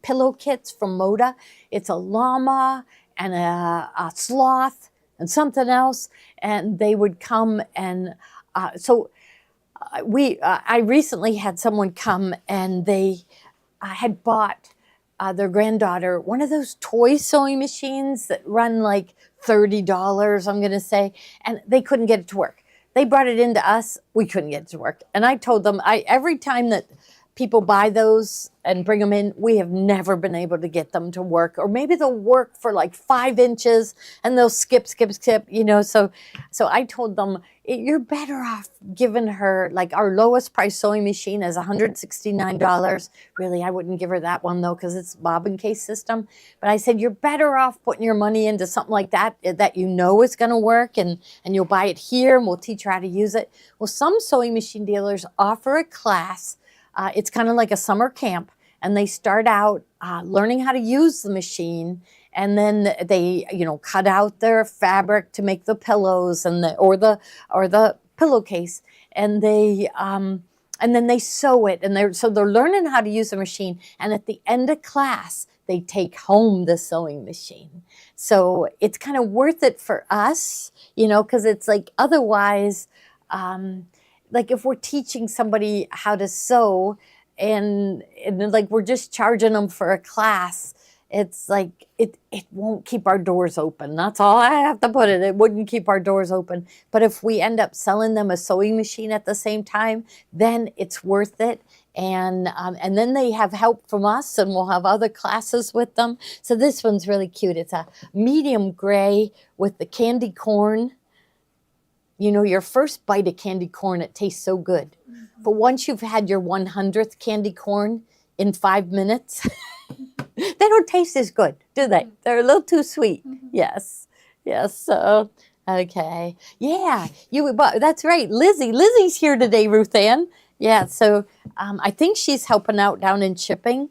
pillow kits from Moda. It's a llama and a sloth and something else, and they would come and I recently had someone come and they had bought their granddaughter one of those toy sewing machines that run like $30, I'm going to say, and they couldn't get it to work. They brought it into us. We couldn't get it to work. And I told them, every time that people buy those and bring them in, we have never been able to get them to work. Or maybe they'll work for like 5 inches and they'll skip, you know. So I told them, you're better off giving her, like, our lowest price sewing machine is $169. Really, I wouldn't give her that one though, because it's bobbin case system. But I said, you're better off putting your money into something like that you know is going to work, and you'll buy it here and we'll teach her how to use it. Well, some sewing machine dealers offer a class. It's kind of like a summer camp, and they start out learning how to use the machine, and then they, you know, cut out their fabric to make the pillows and or the pillowcase, and then they sew it, and they're learning how to use the machine. And at the end of class, they take home the sewing machine. So it's kind of worth it for us, you know, because it's like otherwise. Like if we're teaching somebody how to sew and like we're just charging them for a class, it's like it won't keep our doors open. That's all I have to put it. It wouldn't keep our doors open. But if we end up selling them a sewing machine at the same time, then it's worth it. And then they have help from us, and we'll have other classes with them. So this one's really cute. It's a medium gray with the candy corn. You know, your first bite of candy corn, it tastes so good. But once you've had your 100th candy corn in 5 minutes, they don't taste as good, do they? They're a little too sweet. Yes. So, okay. Yeah, that's right. Lizzie's here today, Ruth Ann. Yeah, so I think she's helping out down in shipping,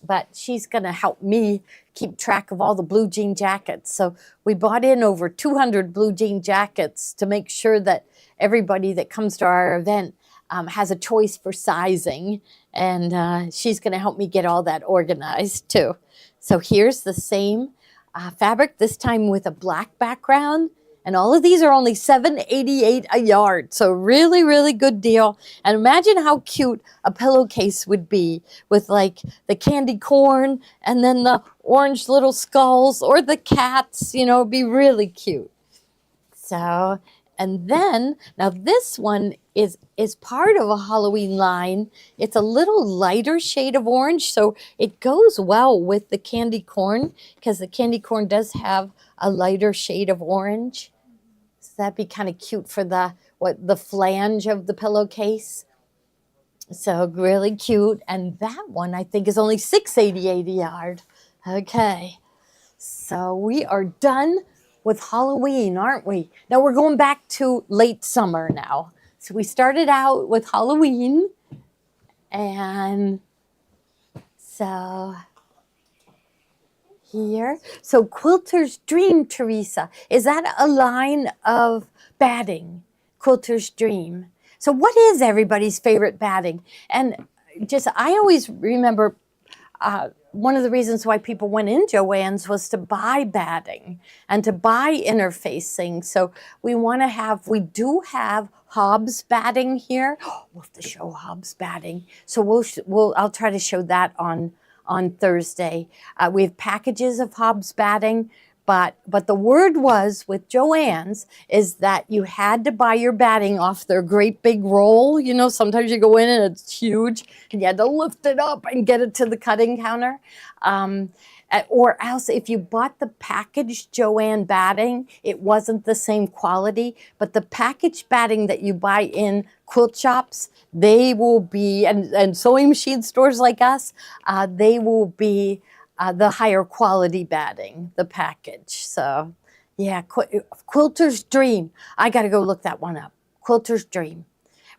but she's going to help me keep track of all the blue jean jackets. So we bought in over 200 blue jean jackets to make sure that everybody that comes to our event has a choice for sizing. And she's going to help me get all that organized too. So here's the same fabric, this time with a black background. And all of these are only $7.88 a yard. So really, really good deal. And imagine how cute a pillowcase would be with like the candy corn and then the orange little skulls or the cats, you know, it'd be really cute. So, and then, now this one is part of a Halloween line. It's a little lighter shade of orange, so it goes well with the candy corn because the candy corn does have a lighter shade of orange. So that'd be kind of cute for the flange of the pillowcase. So really cute. And that one I think is only $6.88 a yard. Okay. So we are done with Halloween, aren't we? Now we're going back to late summer now. So we started out with Halloween, and so here. So Quilter's Dream, Teresa. Is that a line of batting? Quilter's Dream. So what is everybody's favorite batting? And just, I always remember one of the reasons why people went in Joann's was to buy batting and to buy interfacing. So we do have Hobbs batting here. We'll have to show Hobbs batting. So I'll try to show that on Thursday. We have packages of Hobbs batting, but the word was with Joann's is that you had to buy your batting off their great big roll. You know, sometimes you go in and it's huge and you had to lift it up and get it to the cutting counter. Or else if you bought the packaged Joann batting, it wasn't the same quality, but the packaged batting that you buy in quilt shops, they will be, and sewing machine stores like us, they will be the higher quality batting, the package. So yeah, Quilter's Dream. I got to go look that one up. Quilter's Dream,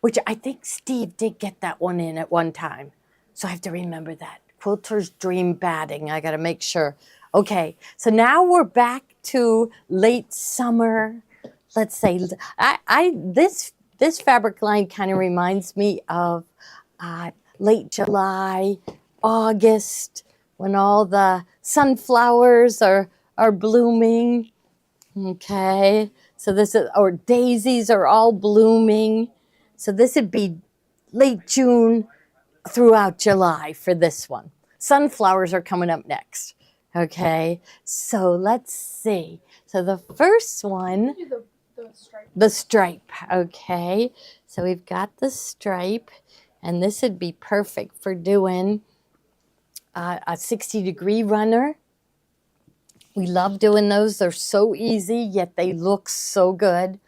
which I think Steve did get that one in at one time. So I have to remember that. Quilter's Dream batting. I got to make sure. Okay, so now we're back to late summer. Let's say this fabric line kind of reminds me of late July, August, when all the sunflowers are blooming. Okay, so or daisies are all blooming. So this would be late June throughout July for this one. Sunflowers are coming up next. Okay, so let's see. So the first one, Do the stripe. the stripe. Okay, so we've got the stripe, and this would be perfect for doing a 60-degree runner. We love doing those. They're so easy, yet they look so good.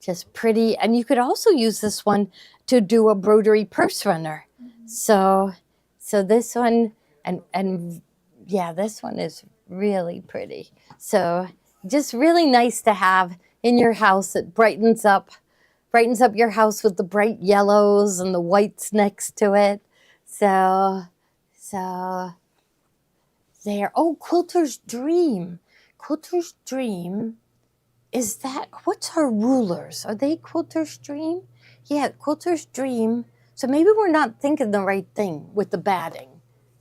Just pretty. And you could also use this one to do a broderie purse runner. So this one, and yeah, this one is really pretty. So just really nice to have in your house. It brightens up your house with the bright yellows and the whites next to it. So there. Oh, Quilter's Dream. Quilter's Dream. Is that, what's our rulers? Are they Quilter's Dream? Yeah, Quilter's Dream. So maybe we're not thinking the right thing with the batting.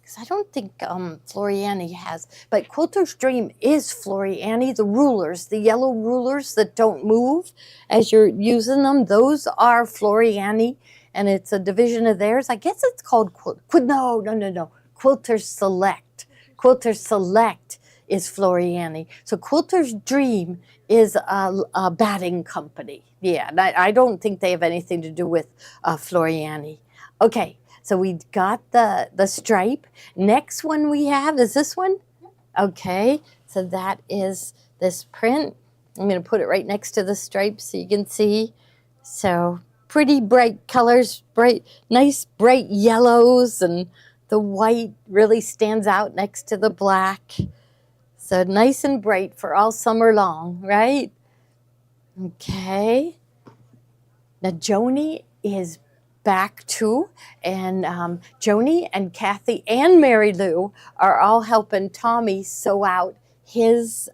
Because I don't think Floriani has. But Quilter's Dream is Floriani. The rulers, the yellow rulers that don't move as you're using them, those are Floriani. And it's a division of theirs. I guess it's called no. Quilter Select. Quilter Select is Floriani. So Quilter's Dream is a batting company. Yeah, and I don't think they have anything to do with Floriani. Okay, so we got the stripe. Next one we have is this one. Okay, so that is this print. I'm going to put it right next to the stripe so you can see. So pretty bright colors, nice bright yellows, and the white really stands out next to the black. So nice and bright for all summer long, right? Okay. Now Joni is back too, and Joni and Kathy and Mary Lou are all helping Tommy sew out his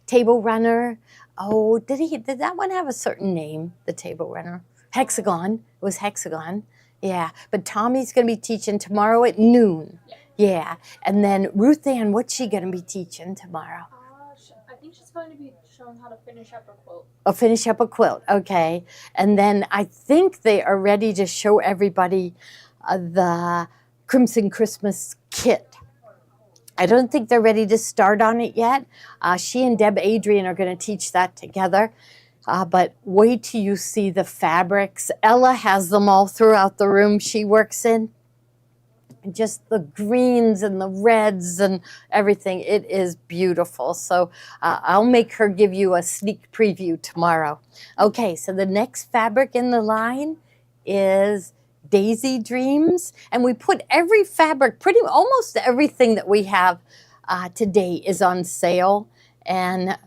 table runner. Oh, did that one have a certain name? The table runner, Hexagon. It was Hexagon. Yeah, but Tommy's going to be teaching tomorrow at noon. Yeah, and then Ruth Ann, what's she going to be teaching tomorrow? I think she's going to be showing how to finish up a quilt. Oh, finish up a quilt, okay. And then I think they are ready to show everybody the Crimson Christmas kit. I don't think they're ready to start on it yet. She and Deb Adrian are going to teach that together. But wait till you see the fabrics. Ella has them all throughout the room she works in. Just the greens and the reds and everything. It is beautiful. So I'll make her give you a sneak preview tomorrow. Okay, so the next fabric in the line is Daisy Dreams. And we put every fabric, almost everything that we have today is on sale. And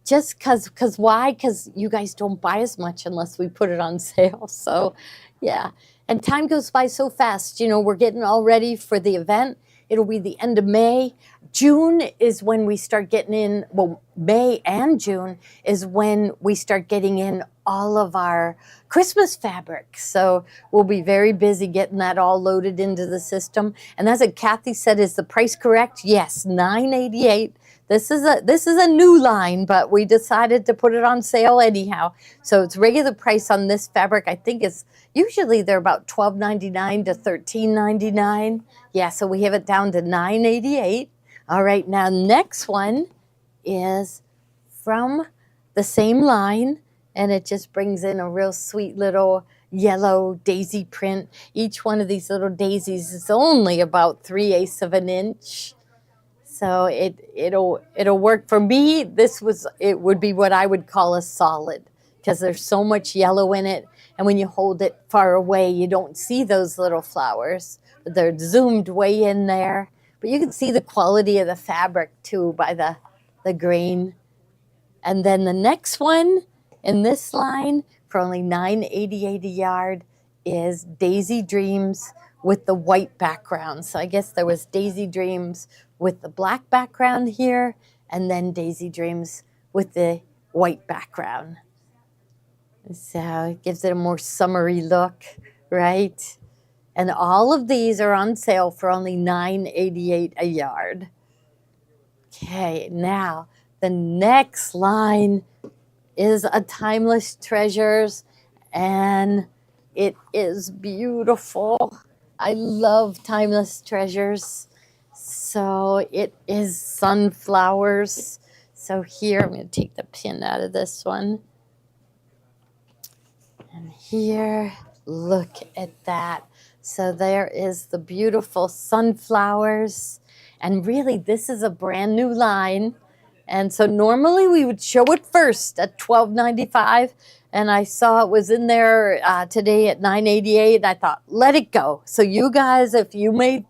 just because why? Because you guys don't buy as much unless we put it on sale. So, yeah. And time goes by so fast. You know, we're getting all ready for the event. It'll be the end of May. June is when we start getting in, well, May and June is when we start getting in all of our Christmas fabric. So we'll be very busy getting that all loaded into the system. And as Kathy said, is the price correct? Yes, $9.88. This is a new line, but we decided to put it on sale anyhow. So it's regular price on this fabric. I think it's usually they're about $12.99 to $13.99. Yeah, so we have it down to $9.88. All right, now next one is from the same line, and it just brings in a real sweet little yellow daisy print. Each one of these little daisies is only about 3/8 of an inch. So it'll work for me. It would be what I would call a solid because there's so much yellow in it, and when you hold it far away, you don't see those little flowers. But they're zoomed way in there. But you can see the quality of the fabric too by the grain. And then the next one in this line for only $9.88 a yard is Daisy Dreams with the white background. So I guess there was Daisy Dreams with the black background here, and then Daisy Dreams with the white background. So it gives it a more summery look, right? And all of these are on sale for only $9.88 a yard. Okay, now the next line is a Timeless Treasures, and it is beautiful. I love Timeless Treasures. So it is sunflowers. So here, I'm going to take the pin out of this one. And here, look at that. So there is the beautiful sunflowers. And really, this is a brand new line. And so normally we would show it first at $12.95. And I saw it was in there today at $9.88. And I thought, let it go. So you guys, if you may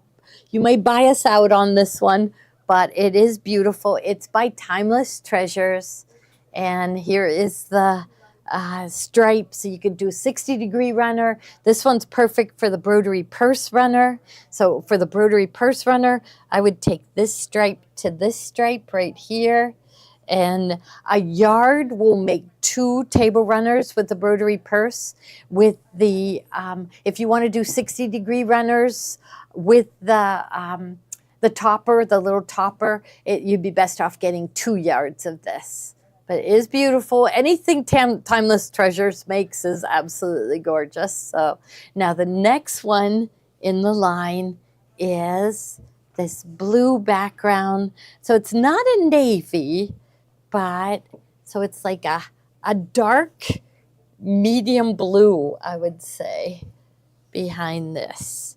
buy us out on this one, but it is beautiful. It's by Timeless Treasures. And here is the stripe. So you could do 60-degree runner. This one's perfect for the broderie purse runner. So for the broderie purse runner, I would take this stripe to this stripe right here. And a yard will make 2 table runners with the broderie purse. With the, if you want to do 60-degree runners with the topper, the little topper, you'd be best off getting 2 yards of this. But it is beautiful. Anything Timeless Treasures makes is absolutely gorgeous. So now the next one in the line is this blue background. So it's not a navy, but so it's like a dark medium blue, I would say, behind this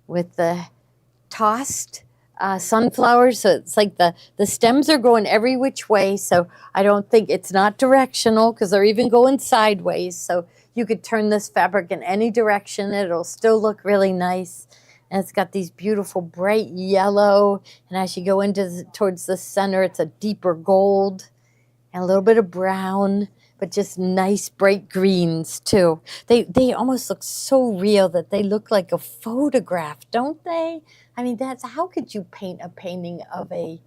with the tossed sunflowers. So it's like the stems are going every which way. So I don't think it's not directional because they're even going sideways. So you could turn this fabric in any direction. It'll still look really nice. And it's got these beautiful bright yellow. And as you go towards the center, it's a deeper gold and a little bit of brown, but just nice bright greens too. They almost look so real that they look like a photograph, don't they? I mean, how could you paint a painting of a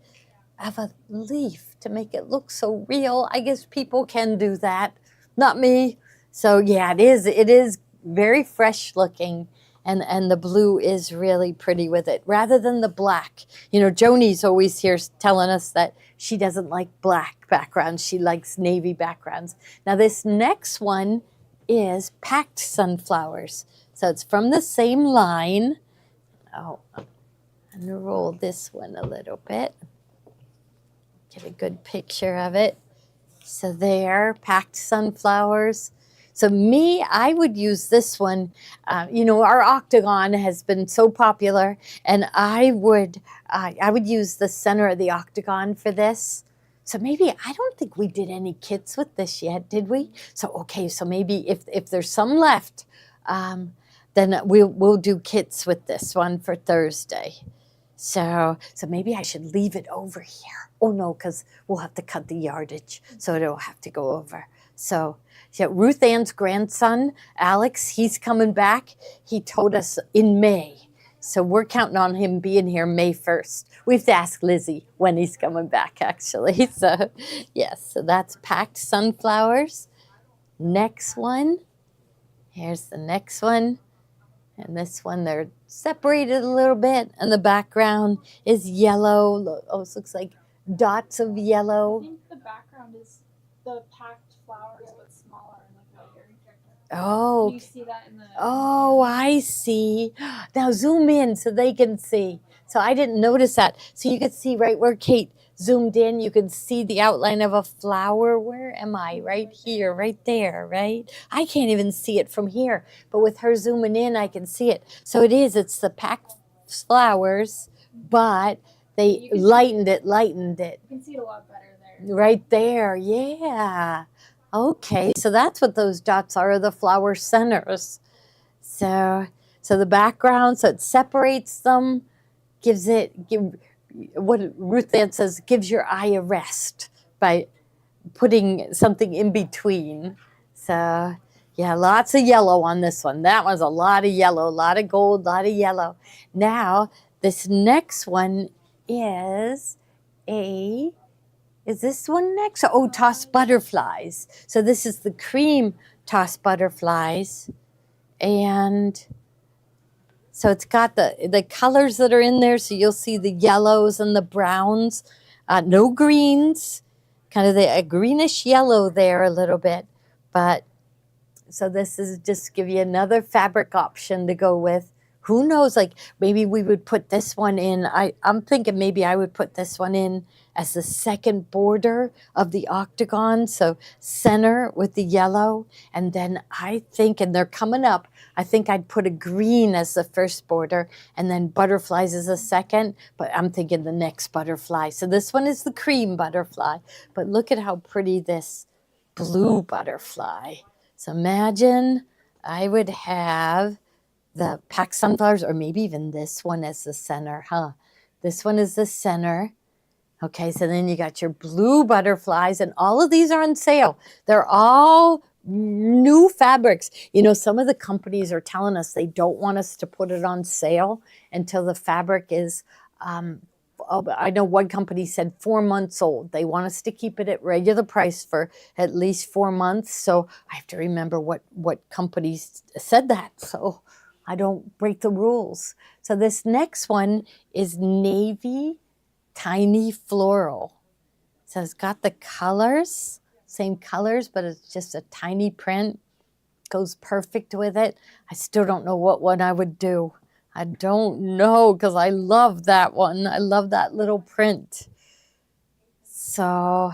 leaf to make it look so real? I guess people can do that, not me. So yeah, it is very fresh looking. And the blue is really pretty with it, rather than the black. You know, Joni's always here telling us that she doesn't like black backgrounds. She likes navy backgrounds. Now this next one is Packed Sunflowers. So it's from the same line. Oh, I'm going to roll this one a little bit. Get a good picture of it. So there, Packed Sunflowers. So me, I would use this one. You know, our octagon has been so popular, and I would use the center of the octagon for this. So maybe, I don't think we did any kits with this yet, did we? So okay, so maybe if there's some left, then we'll do kits with this one for Thursday. So maybe I should leave it over here. Oh no, because we'll have to cut the yardage, so it'll have to go over. So yeah, Ruth Ann's grandson, Alex, he's coming back. He told us in May. So we're counting on him being here May 1st. We have to ask Lizzie when he's coming back, actually. So yes, so that's Packed Sunflowers. Next one. Here's the next one. And this one, they're separated a little bit. And the background is yellow. Oh, it looks like dots of I yellow. think the background is the packed flowers, but smaller and like lighter. Oh, Can you see that in the? oh, I see. Now zoom in so they can see. So I didn't notice that. So you could see right where Kate zoomed in, you could see the outline of a flower. Where am I? Right here, right there, right? I can't even see it from here. But with her zooming in, I can see it. So it's the packed flowers, but they lightened it. You can see it a lot better there. Right there, yeah. Okay, so that's what those dots are, the flower centers. So the background, so it separates them, what Ruth Ann says, gives your eye a rest by putting something in between. So yeah, lots of yellow on this one. That was a lot of yellow, a lot of gold, a lot of yellow. Now, this next one is this one next? Oh, tossed butterflies. So this is the cream tossed butterflies. And so it's got the colors that are in there. So you'll see the yellows and the browns. No greens. Kind of a greenish yellow there a little bit. But so this is just give you another fabric option to go with who knows, like maybe we would put this one in. I'm thinking maybe I would put this one in as the second border of the octagon. So center with the yellow. And then I think, and they're coming up, I think I'd put a green as the first border and then butterflies as a second, but I'm thinking the next butterfly. So this one is the cream butterfly, but look at how pretty this blue butterfly. So imagine I would have the packed sunflowers, or maybe even this one as the center, huh? This one is the center. Okay, so then you got your blue butterflies, and all of these are on sale. They're all new fabrics. You know, some of the companies are telling us they don't want us to put it on sale until the fabric is, I know one company said 4 months old. They want us to keep it at regular price for at least 4 months. So I have to remember what companies said that. So I don't break the rules. So this next one is navy tiny floral. So it's got the colors, same colors, but it's just a tiny print. Goes perfect with it. I still don't know what one I would do. I don't know, because I love that one. I love that little print. So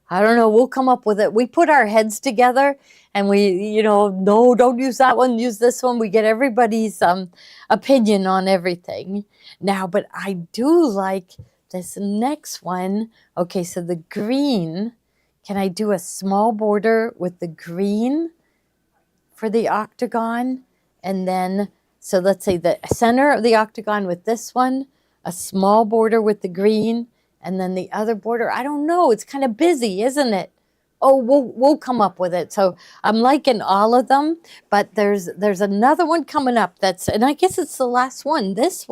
I don't know. We'll come up with it. We put our heads together and we, you know, no, don't use that one, use this one. We get everybody's opinion on everything now, but I do like this next one. Okay, so the green, can I do a small border with the green for the octagon? And then, so let's say the center of the octagon with this one, a small border with the green, and then the other border, I don't know, it's kind of busy, isn't it? Oh, we'll come up with it. So I'm liking all of them, but there's another one coming up that's, and I guess it's the last one, this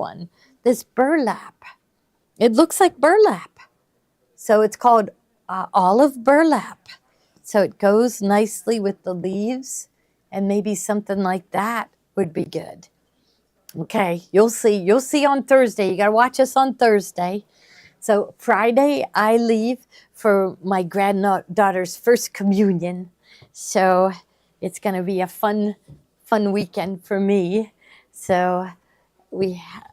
burlap. It looks like burlap. So it's called olive burlap. So it goes nicely with the leaves, and maybe something like that would be good. Okay, you'll see on Thursday. You got to watch us on Thursday. So Friday, I leave for my granddaughter's first communion. So it's going to be a fun weekend for me. So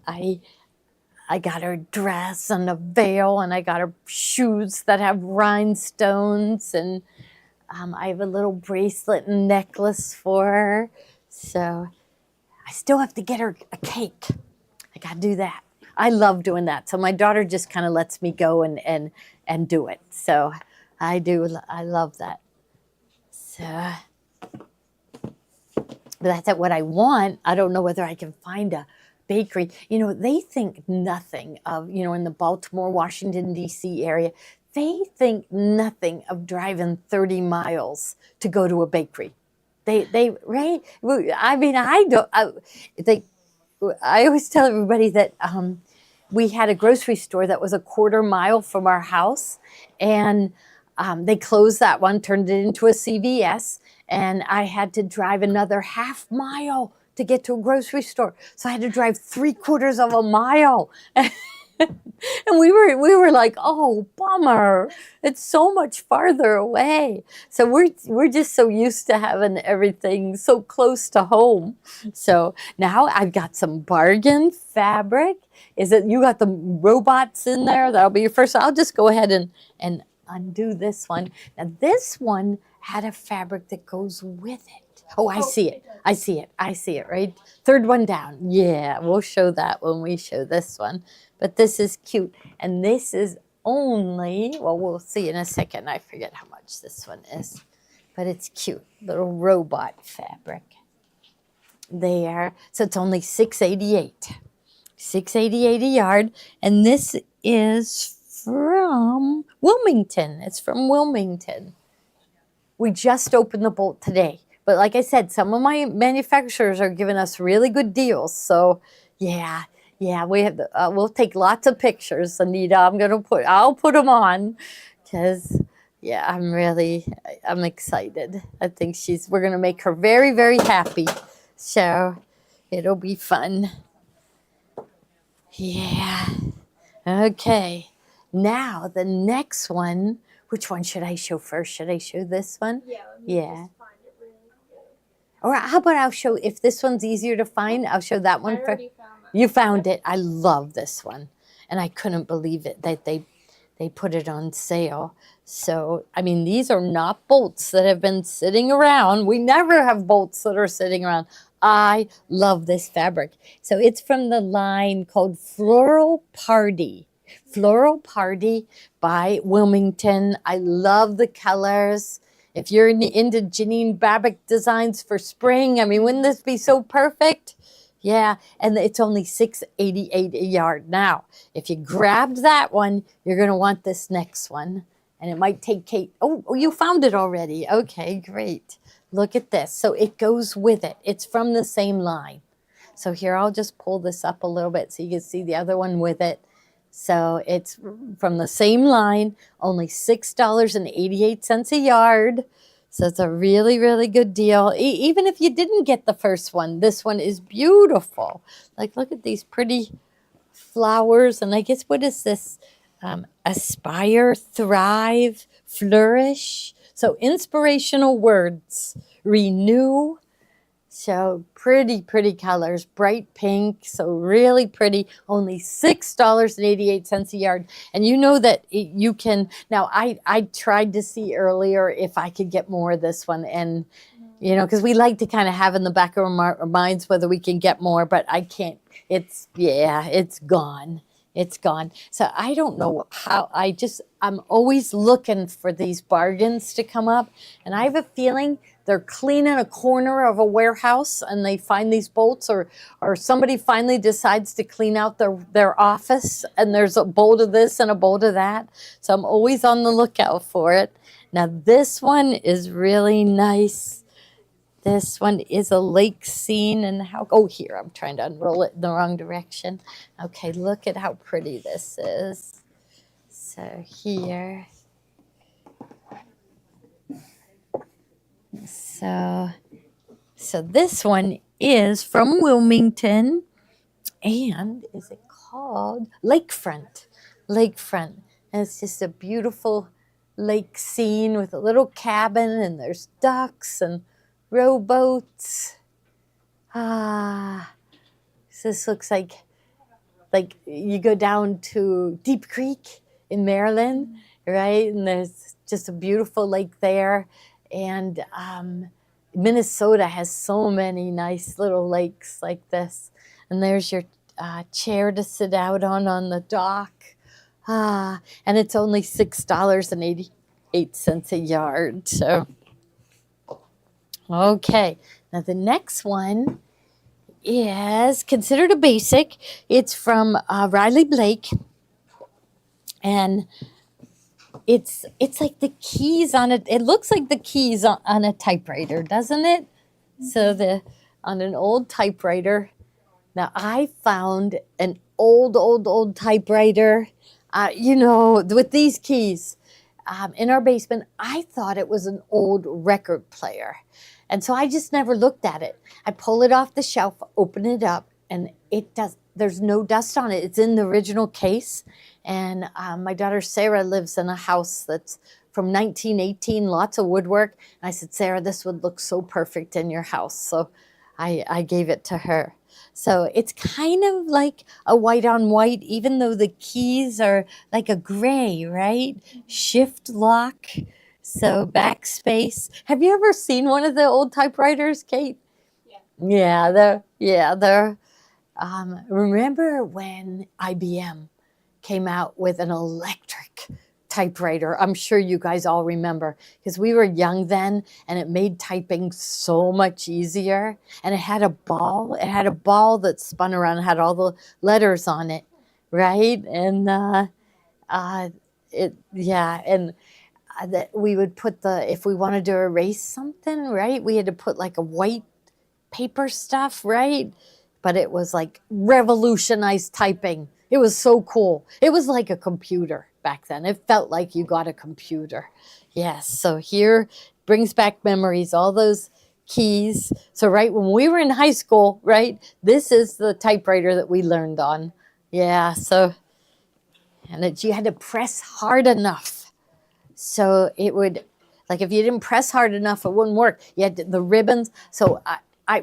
I got her dress and a veil, and I got her shoes that have rhinestones, and I have a little bracelet and necklace for her. So I still have to get her a cake. I got to do that. I love doing that. So my daughter just kind of lets me go and do it. So I love that. So but that's what I want. I don't know whether I can find a bakery. You know, they think nothing of, you know, in the Baltimore, Washington, D.C. area, they think nothing of driving 30 miles to go to a bakery. They right? I mean, I always tell everybody that we had a grocery store that was a quarter mile from our house, and they closed that one, turned it into a CVS, and I had to drive another half mile to get to a grocery store. So I had to drive 3/4 of a mile. And we were like, oh, bummer. It's so much farther away. So we're just so used to having everything so close to home. So now I've got some bargain fabric. Is it you got the robots in there? That'll be your first. I'll just go ahead and undo this one. Now this one had a fabric that goes with it. Oh, I see it. I see it, right? Third one down. Yeah, we'll show that when we show this one. But this is cute. And this is only, well, we'll see in a second. I forget how much this one is. But it's cute. Little robot fabric. There. So it's only $6.88. $6.88 a yard. And this is from Wilmington. It's from Wilmington. We just opened the bolt today. But like I said, some of my manufacturers are giving us really good deals. So yeah, we have. We'll take lots of pictures, Anita. I'll put them on, because yeah, I'm excited. I think we're gonna make her very, very happy. So it'll be fun. Yeah. Okay. Now the next one. Which one should I show first? Should I show this one? Yeah. Just find it really good. Or how about I'll show, if this one's easier to find, I'll show that one I first. already found You found it. I love this one. And I couldn't believe it that they put it on sale. So, I mean, these are not bolts that have been sitting around. We never have bolts that are sitting around. I love this fabric. So it's from the line called Floral Party. Floral Party by Wilmington. I love the colors. If you're into Janine Babick designs for spring, I mean, wouldn't this be so perfect? Yeah, and it's only $6.88 a yard. Now, if you grabbed that one, you're going to want this next one. And it might take Kate. Oh, you found it already. Okay, great. Look at this. So it goes with it. It's from the same line. So here, I'll just pull this up a little bit so you can see the other one with it. So it's from the same line, only $6.88 a yard. So it's a really, really good deal. Even if you didn't get the first one, this one is beautiful. Like, look at these pretty flowers. And I guess, what is this? Aspire, thrive, flourish. So inspirational words, renew. So pretty, pretty colors, bright pink, so really pretty, only $6.88 a yard. And you know that you can, now I tried to see earlier if I could get more of this one, and you know, because we like to kind of have in the back of our minds whether we can get more, but I can't, it's gone. It's gone. So I don't know how, I'm always looking for these bargains to come up. And I have a feeling they're cleaning a corner of a warehouse and they find these bolts, or somebody finally decides to clean out their office and there's a bolt of this and a bolt of that. So I'm always on the lookout for it. Now this one is really nice. This one is a lake scene, and here, I'm trying to unroll it in the wrong direction. Okay, look at how pretty this is. So here. So this one is from Wilmington, and is it called Lakefront? Lakefront. And it's just a beautiful lake scene with a little cabin, and there's ducks and rowboats. So this looks like you go down to Deep Creek in Maryland, right? And there's just a beautiful lake there. And Minnesota has so many nice little lakes like this. And there's your chair to sit out on the dock. And it's only $6.88 a yard. So. Okay, now the next one is considered a basic. It's from Riley Blake, and it's like the keys on it. It looks like the keys on a typewriter, doesn't it? So on an old typewriter. Now I found an old typewriter, with these keys in our basement. I thought it was an old record player. And so I just never looked at it. I pull it off the shelf, open it up, and there's no dust on it. It's in the original case. And my daughter Sarah lives in a house that's from 1918, lots of woodwork. And I said, Sarah, this would look so perfect in your house. So I gave it to her. So it's kind of like a white on white, even though the keys are like a gray, right? Shift lock. So backspace. Have you ever seen one of the old typewriters, Kate? Yeah. They're. Remember when IBM came out with an electric typewriter? I'm sure you guys all remember, because we were young then, and it made typing so much easier. And it had a ball. It had a ball that spun around and had all the letters on it, right? And that we would put if we wanted to erase something, right, we had to put like a white paper stuff, right? But it was like revolutionized typing. It was so cool. It was like a computer back then. It felt like you got a computer. Yes, so here brings back memories, all those keys. So right when we were in high school, right, this is the typewriter that we learned on. Yeah, so, and you had to press hard enough. So it would, like if you didn't press hard enough, it wouldn't work. You had the ribbons. So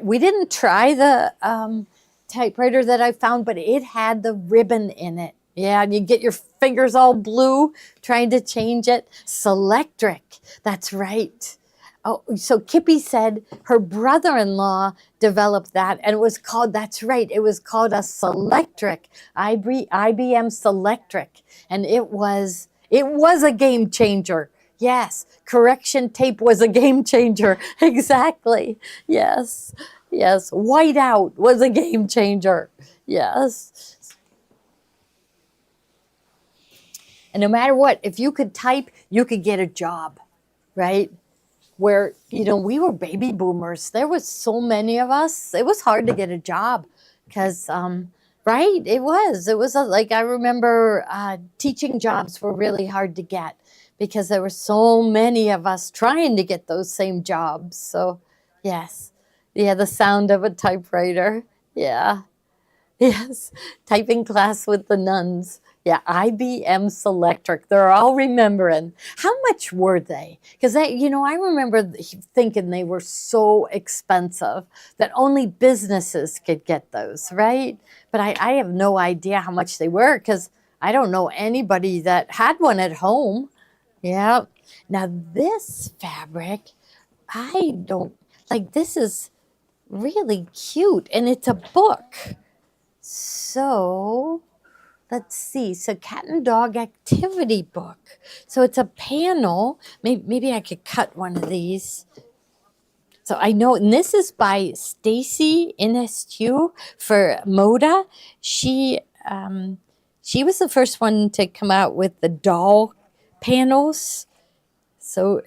we didn't try the typewriter that I found, but it had the ribbon in it. Yeah, and you get your fingers all blue trying to change it. Selectric, that's right. Oh, so Kippy said her brother-in-law developed that, and it was called, that's right, it was called a Selectric, IBM Selectric, and it was a game changer. Yes, correction tape was a game changer. Exactly. Yes. Yes. Whiteout was a game changer. Yes. And no matter what, if you could type, you could get a job, right? Where, we were baby boomers. There was so many of us. It was hard to get a job because, right? It was like, I remember teaching jobs were really hard to get because there were so many of us trying to get those same jobs. So, yes. Yeah, the sound of a typewriter. Yeah. Yes. Typing class with the nuns. Yeah, IBM Selectric. They're all remembering. How much were they? Because I remember thinking they were so expensive that only businesses could get those, right? But I have no idea how much they were because I don't know anybody that had one at home. Yeah. Now this fabric, I don't like. This is really cute, and it's a book. So let's see. So cat and dog activity book. So it's a panel. Maybe I could cut one of these. So I know, and this is by Stacy Inescu for Moda. She was the first one to come out with the doll panels. So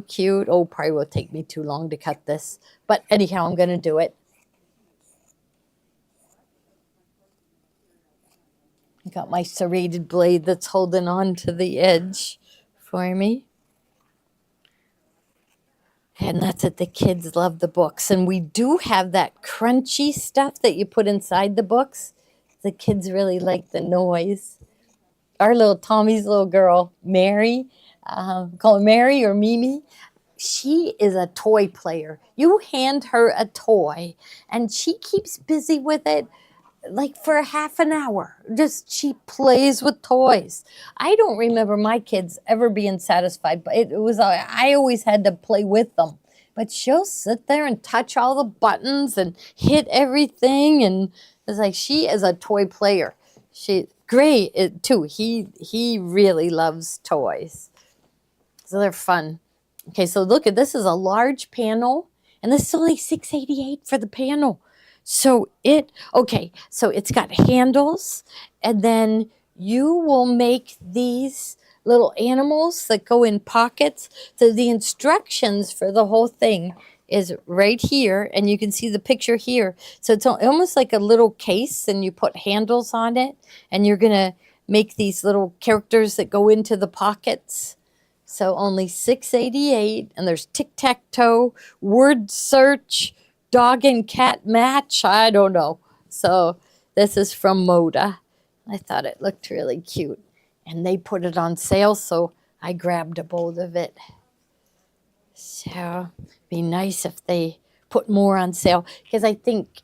cute. Oh, probably will take me too long to cut this. But anyhow, I'm going to do it. I got my serrated blade that's holding on to the edge for me. And that's it. The kids love the books. And we do have that crunchy stuff that you put inside the books. The kids really like the noise. Our little Tommy's little girl, Mary, call her Mary or Mimi, she is a toy player. You hand her a toy and she keeps busy with it like for half an hour. Just she plays with toys. I don't remember my kids ever being satisfied, but it was I always had to play with them. But she'll sit there and touch all the buttons and hit everything, and it's like she is a toy player. She great too. He really loves toys, so they're fun. Okay, so look at this is a large panel, and this is only $6.88 for the panel. So it's got handles, and then you will make these little animals that go in pockets. So the instructions for the whole thing is right here, and you can see the picture here. So it's almost like a little case, and you put handles on it, and you're going to make these little characters that go into the pockets. So only $6.88, and there's tic-tac-toe, word search, dog and cat match, I don't know. So this is from Moda. I thought it looked really cute. And they put it on sale, so I grabbed a bolt of it. So it'd be nice if they put more on sale. Because I think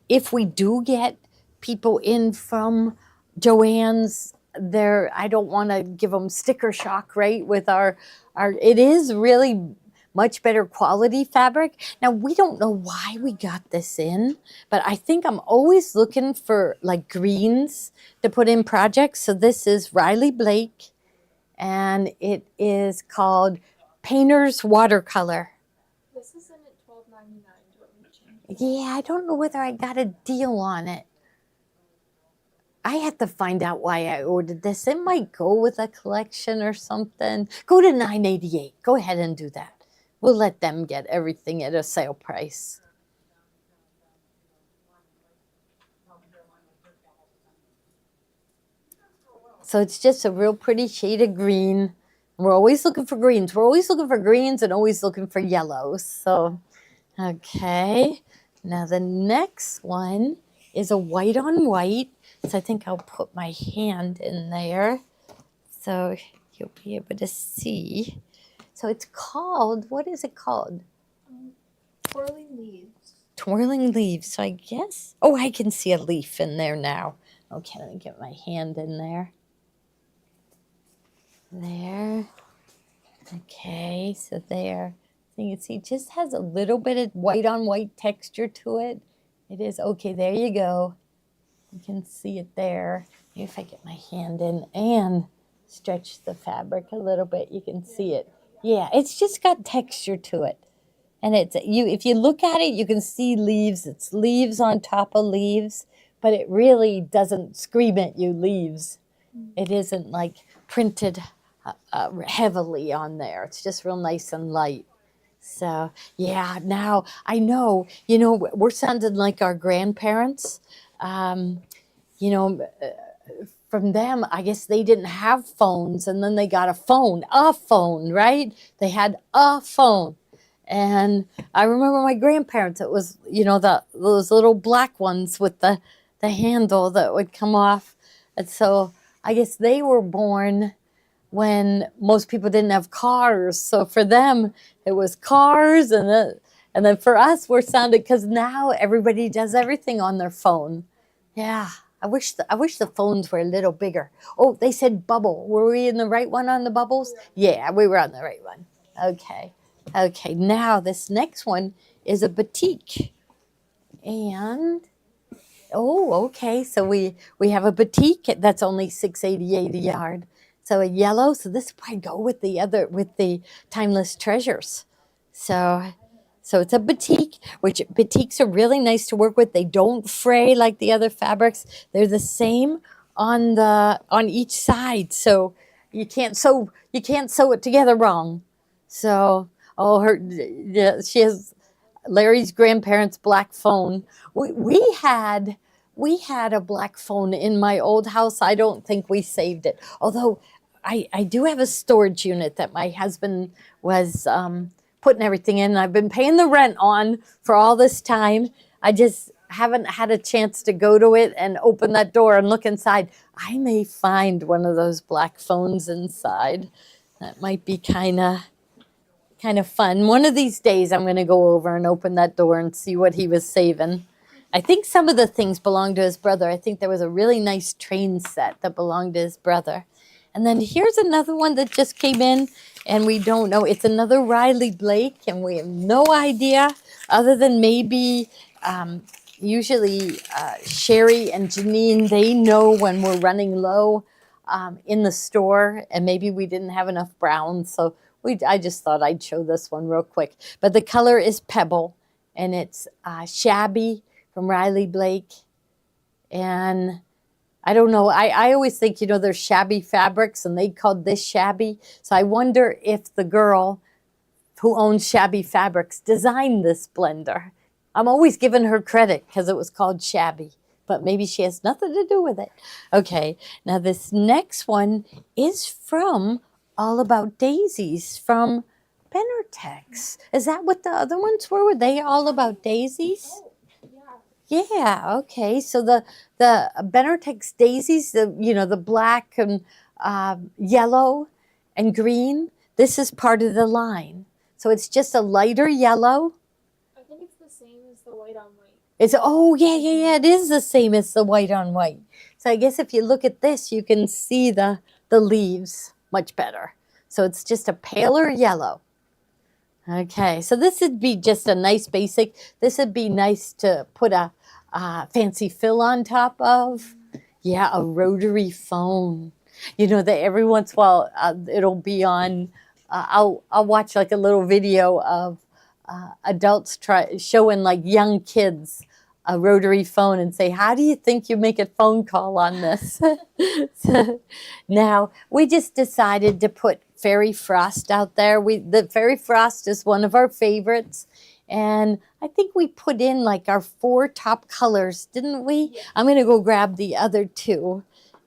if we do get people in from Joann's, I don't want to give them sticker shock, right? With our it is really much better quality fabric. Now, we don't know why we got this in, but I think I'm always looking for like greens to put in projects. So this is Riley Blake, and it is called Painter's Watercolor. This is in at $12.99. Do you want me to change? Yeah, I don't know whether I got a deal on it. I have to find out why I ordered this. It might go with a collection or something. Go to $9.88. Go ahead and do that. We'll let them get everything at a sale price. So it's just a real pretty shade of green. We're always looking for greens. We're always looking for greens and always looking for yellows. So, okay. Now the next one is a white on white. So I think I'll put my hand in there so you'll be able to see. So it's called, what is it called? Twirling Leaves. twirling leaves. So I guess, oh, I can see a leaf in there now. Okay, let me get my hand in there. There. Okay, so there. So you can see it just has a little bit of white on white texture to it. It is, okay, there you go. You can see it there. Maybe if I get my hand in and stretch the fabric a little bit, you can see it. Yeah, it's just got texture to it. And it's if you look at it, you can see leaves. It's leaves on top of leaves, but it really doesn't scream at you leaves. It isn't like printed heavily on there. It's just real nice and light. So yeah, now I know, we're sounding like our grandparents. You know, from them, I guess they didn't have phones, and then they got a phone, right? They had a phone. And I remember my grandparents, it was, those little black ones with the handle that would come off. And so I guess they were born when most people didn't have cars. So for them, it was cars. And then for us, we're sounded, because now everybody does everything on their phone. Yeah. I wish the phones were a little bigger. Oh, they said bubble. Were we in the right one on the bubbles? Yeah, we were on the right one. Okay. Okay, now this next one is a batik. And, oh, okay, so we have a batik that's only $6.88 a yard. So a yellow, so this would probably go with the Timeless Treasures. So it's a batik, which batiks are really nice to work with. They don't fray like the other fabrics. They're the same on each side, so you can't sew it together wrong. So, she has Larry's grandparents' black phone. We had a black phone in my old house. I don't think we saved it, although I do have a storage unit that my husband was putting everything in. I've been paying the rent on for all this time. I just haven't had a chance to go to it and open that door and look inside. I may find one of those black phones inside. That might be kind of fun. One of these days I'm going to go over and open that door and see what he was saving. I think some of the things belonged to his brother. I think there was a really nice train set that belonged to his brother. And then here's another one that just came in, and we don't know. It's another Riley Blake, and we have no idea, other than maybe usually Sherry and Janine, they know when we're running low in the store, and maybe we didn't have enough brown. So I just thought I'd show this one real quick. But the color is Pebble, and it's Shabby from Riley Blake. And I don't know. I always think, there's shabby fabrics, and they called this Shabby. So I wonder if the girl who owns Shabby Fabrics designed this blender. I'm always giving her credit because it was called Shabby, but maybe she has nothing to do with it. Okay, now this next one is from All About Daisies from Benertex. Is that what the other ones were? Were they All About Daisies? Yeah, okay. So the Benertex daisies, the black and yellow and green, this is part of the line. So it's just a lighter yellow. I think it's the same as the white on white. Yeah, it is the same as the white on white. So I guess if you look at this, you can see the leaves much better. So it's just a paler yellow. Okay, so this would be just a nice basic. This would be nice to put a fancy fill on top of. Yeah, a rotary phone. That every once in a while it'll be on. I'll watch like a little video of adults showing like young kids a rotary phone and say, how do you think you make a phone call on this? So, now, we just decided to put Fairy Frost out there. The Fairy Frost is one of our favorites. And I think we put in like our 4 top colors, didn't we? Yeah. I'm going to go grab the other 2.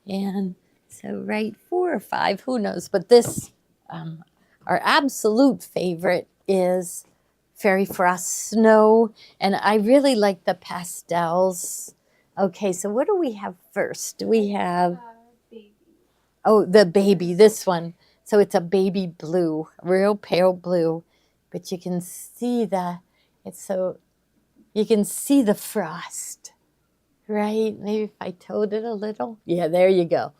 And so, right, 4 or 5, who knows? But this, our absolute favorite is Fairy Frost Snow, and I really like the pastels. Okay, so what do we have first? We have Baby. Oh, the baby, this one. So it's a baby blue, real pale blue, but you can see it's so You can see the frost, right? Maybe if I toed it a little. Yeah, there you go.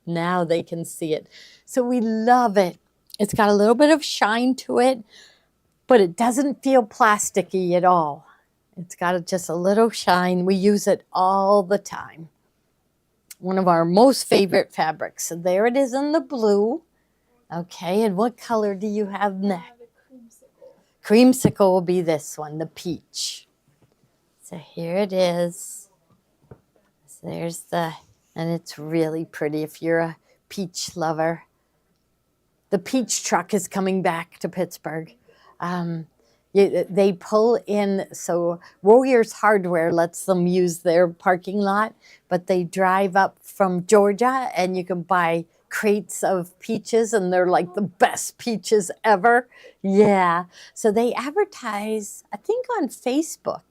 Now they can see it. So we love it. It's got a little bit of shine to it, but it doesn't feel plasticky at all. It's got just a little shine. We use it all the time. One of our most favorite fabrics. So there it is in the blue. Okay, and what color do you have next? The creamsicle. Creamsicle will be this one, the peach. So here it is. So there's and it's really pretty if you're a peach lover. The peach truck is coming back to Pittsburgh. They pull in, so Warriors Hardware lets them use their parking lot, but they drive up from Georgia and you can buy crates of peaches and they're like the best peaches ever. Yeah. So they advertise, I think, on Facebook.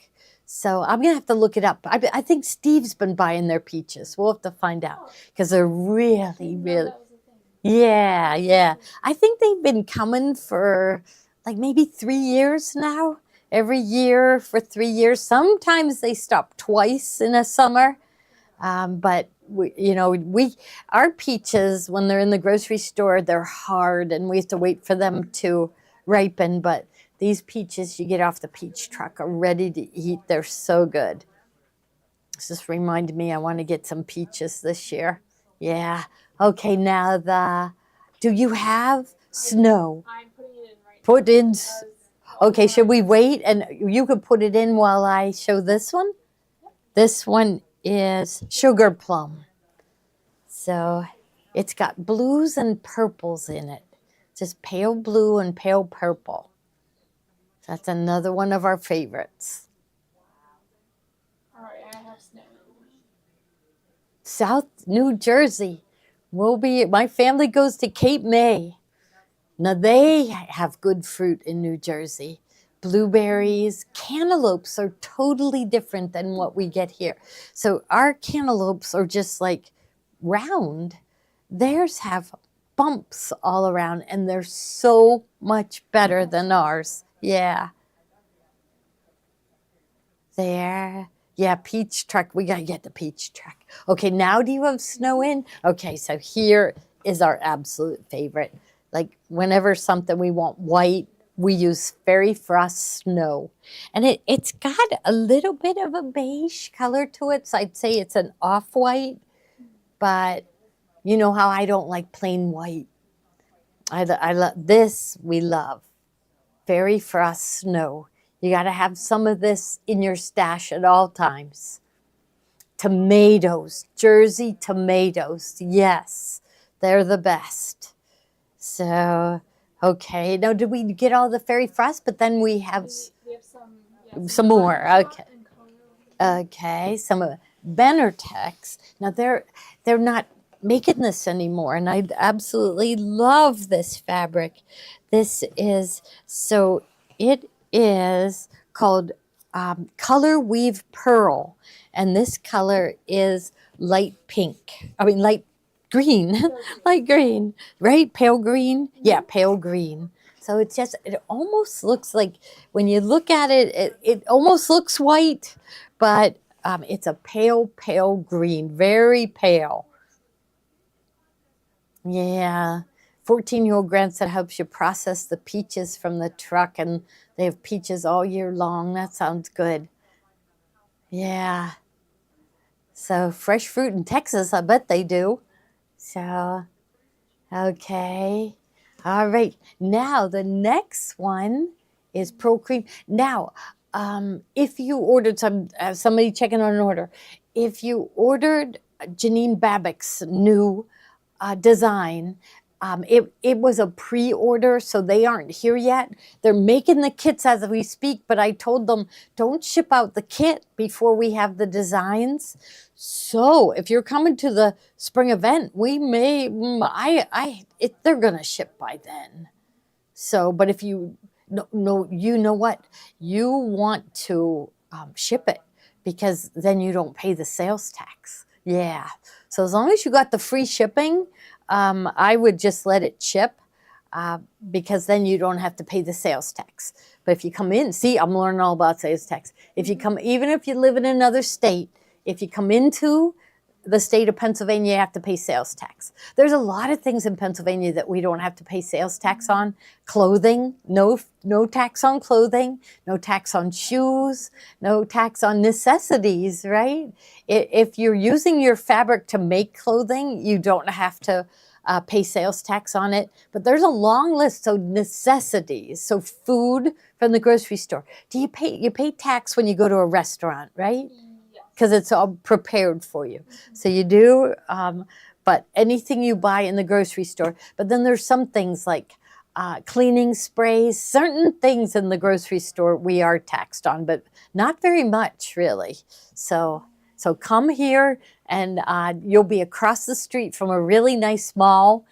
So I'm going to have to look it up. I think Steve's been buying their peaches. We'll have to find out because they're really, really. Yeah, yeah. I think they've been coming for like maybe 3 years now. Every year for 3 years. Sometimes they stop twice in a summer. But our peaches, when they're in the grocery store, they're hard and we have to wait for them to ripen. But these peaches you get off the peach truck are ready to eat. They're so good. This just reminded me I want to get some peaches this year. Yeah. Okay, now do you have snow? I'm putting it in right Put in. now. Okay, should we wait? And you could put it in while I show this one? This one is sugar plum. So it's got blues and purples in it. Just pale blue and pale purple. That's another one of our favorites. All right, I have snow. South New Jersey. My family goes to Cape May. Now they have good fruit in New Jersey. Blueberries, cantaloupes are totally different than what we get here. So our cantaloupes are just like round. Theirs have bumps all around and they're so much better than ours. Yeah. There. Yeah, peach truck. We got to get the peach truck. Okay, now do you have snow in? Okay, so here is our absolute favorite. Like whenever something we want white, we use Fairy Frost Snow. And it's got a little bit of a beige color to it. So I'd say it's an off-white. But you know how I don't like plain white. I love this. We love Fairy Frost Snow. You got to have some of this in your stash at all times. Tomatoes, Jersey tomatoes. Yes, they're the best. So, okay. Now, did we get all the Fairy Frost? But then we have some more. Okay. Okay. Some of Benartex. Now, they're not making this anymore, and I absolutely love this fabric. This is, so it is called Color Weave Pearl, and this color is light pink. I mean, light green, light green, right? Pale green? Yeah, pale green. So it's just, it almost looks like, when you look at it, it almost looks white, but it's a pale, pale green, very pale. Yeah. 14-year-old grandson helps you process the peaches from the truck, and they have peaches all year long. That sounds good. Yeah. So fresh fruit in Texas, I bet they do. So, okay. All right. Now the next one is Pearl Cream. Now, if you ordered somebody checking on an order, if you ordered Janine Babbitt's new design, it was a pre-order, so they aren't here yet. They're making the kits as we speak, but I told them, don't ship out the kit before we have the designs. So if you're coming to the spring event, we may, they're gonna ship by then. So, but if you know what, you want to ship it, because then you don't pay the sales tax. Yeah. So as long as you got the free shipping, I would just let it ship, because then you don't have to pay the sales tax. But if you come in, see, I'm learning all about sales tax. If you come, even if you live in another state, if you come into the state of Pennsylvania, you have to pay sales tax. There's a lot of things in Pennsylvania that we don't have to pay sales tax on. Clothing, no tax on clothing, no tax on shoes, no tax on necessities, right? If you're using your fabric to make clothing, you don't have to pay sales tax on it. But there's a long list of necessities. So food from the grocery store. You pay tax when you go to a restaurant, right? Because it's all prepared for you. So you do, but anything you buy in the grocery store. But then there's some things like cleaning sprays, certain things in the grocery store we are taxed on, but not very much really. So come here and you'll be across the street from a really nice mall.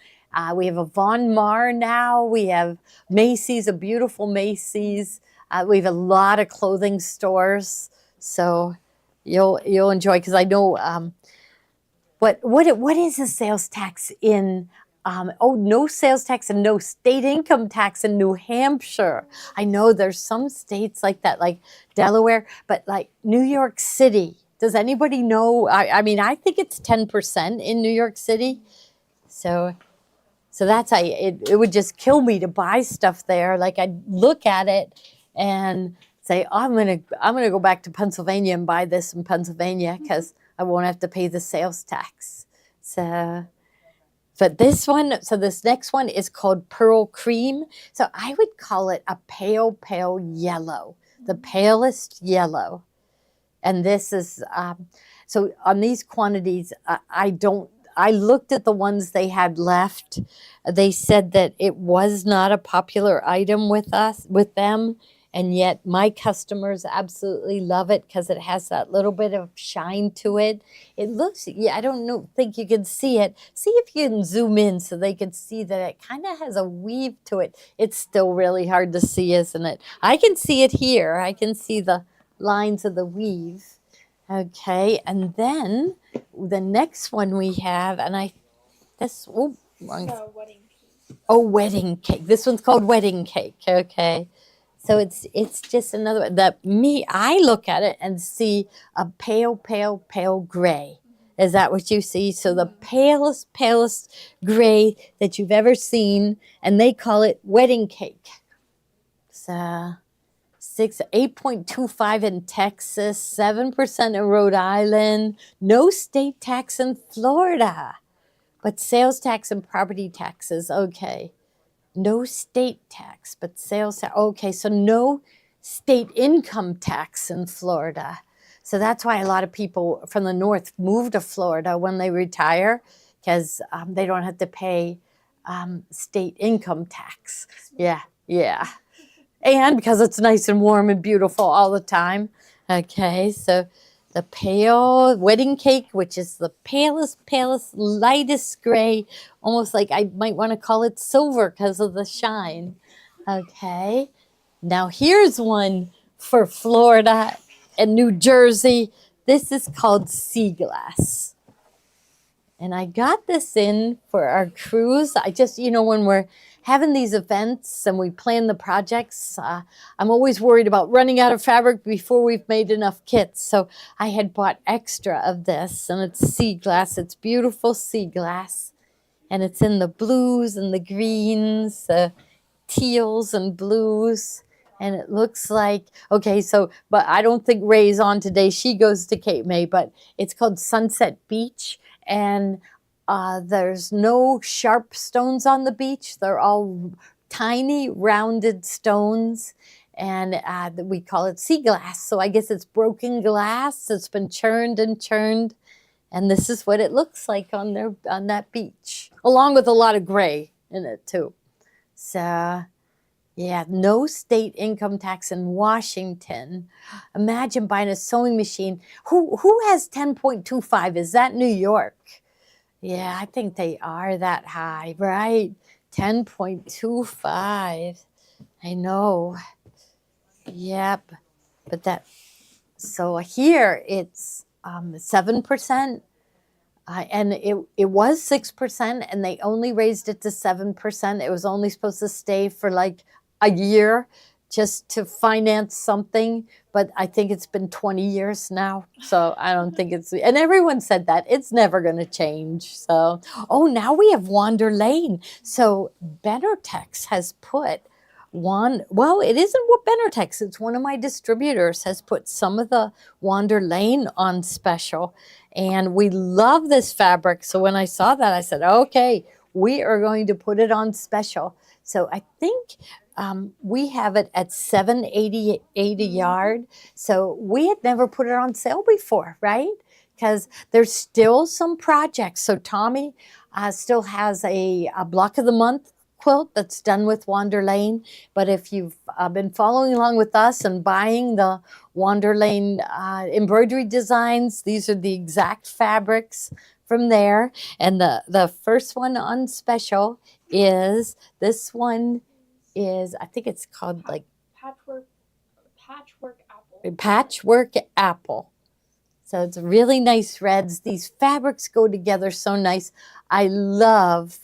We have a Von Maur now. We have Macy's, a beautiful Macy's. We have a lot of clothing stores. So you'll enjoy, because I know what is the sales tax in no sales tax and no state income tax in New Hampshire. I know there's some states like that, like Delaware, but like New York City. Does anybody know? I mean, I think it's 10% in New York City. So that's it would just kill me to buy stuff there. Like I'd look at it and say, oh, I'm gonna go back to Pennsylvania and buy this in Pennsylvania because I won't have to pay the sales tax. But this next one is called Pearl Cream. So I would call it a pale yellow, the palest yellow. And this is so on these quantities. I looked at the ones they had left. They said that it was not a popular item with them. And yet my customers absolutely love it because it has that little bit of shine to it. It looks, I don't think you can see it. See if you can zoom in so they can see that it kind of has a weave to it. It's still really hard to see, isn't it? I can see it here. I can see the lines of the weave. Okay, and then the next one we have, wedding cake. This one's called wedding cake. Okay. So it's just another one. I look at it and see a pale gray. Is that what you see? So the palest gray that you've ever seen, and they call it wedding cake. So 8.25 in Texas, 7% in Rhode Island, no state tax in Florida, but sales tax and property taxes. Okay. No state tax, but sales tax. Okay, so no state income tax in Florida. So that's why a lot of people from the north move to Florida when they retire, because they don't have to pay state income tax. Yeah. And because it's nice and warm and beautiful all the time. Okay, so the pale wedding cake, which is the palest, lightest gray, almost like I might want to call it silver because of the shine. Okay, now here's one for Florida and New Jersey. This is called Sea Glass. And I got this in for our cruise. I just, when we're having these events and we plan the projects, I'm always worried about running out of fabric before we've made enough kits. So I had bought extra of this, and it's sea glass. It's beautiful sea glass. And it's in the blues and the greens, teals and blues. And it looks like, but I don't think Ray's on today. She goes to Cape May, but it's called Sunset Beach. And there's no sharp stones on the beach. They're all tiny, rounded stones. And we call it sea glass. So I guess it's broken glass. It's been churned and churned. And this is what it looks like on that beach, along with a lot of gray in it, too. So, yeah, no state income tax in Washington. Imagine buying a sewing machine. Who has 10.25? Is that New York? Yeah, I think they are that high, right? 10.25. I know. Yep. So here it's 7%. And it was 6%, and they only raised it to 7%. It was only supposed to stay for like a year. just to finance something, but I think it's been 20 years now. So I don't think it's, and everyone said that it's never going to change. So, oh, now we have Wander Lane. So Benartex has put well, it isn't what Benartex, it's one of my distributors has put some of the Wander Lane on special. And we love this fabric. So when I saw that, I said, okay, we are going to put it on special. So I think we have it at $7.88 a yard. So we had never put it on sale before, right? Because there's still some projects. So Tommy still has a block of the month quilt that's done with Wander Lane. But if you've been following along with us and buying the Wander Lane embroidery designs, these are the exact fabrics from there. And the first one on special is this one is, I think it's called like Patchwork apple. Patchwork Apple. So it's really nice reds. These fabrics go together so nice. I love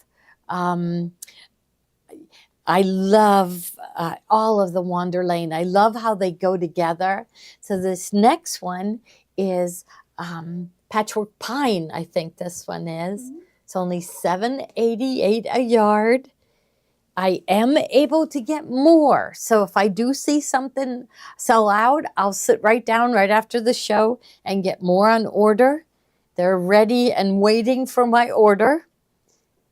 all of the Wander Lane. I love how they go together. So this next one is Patchwork Pine, I think this one is. Mm-hmm. It's only $7.88 a yard. I am able to get more. So if I do see something sell out, I'll sit right down right after the show and get more on order. They're ready and waiting for my order.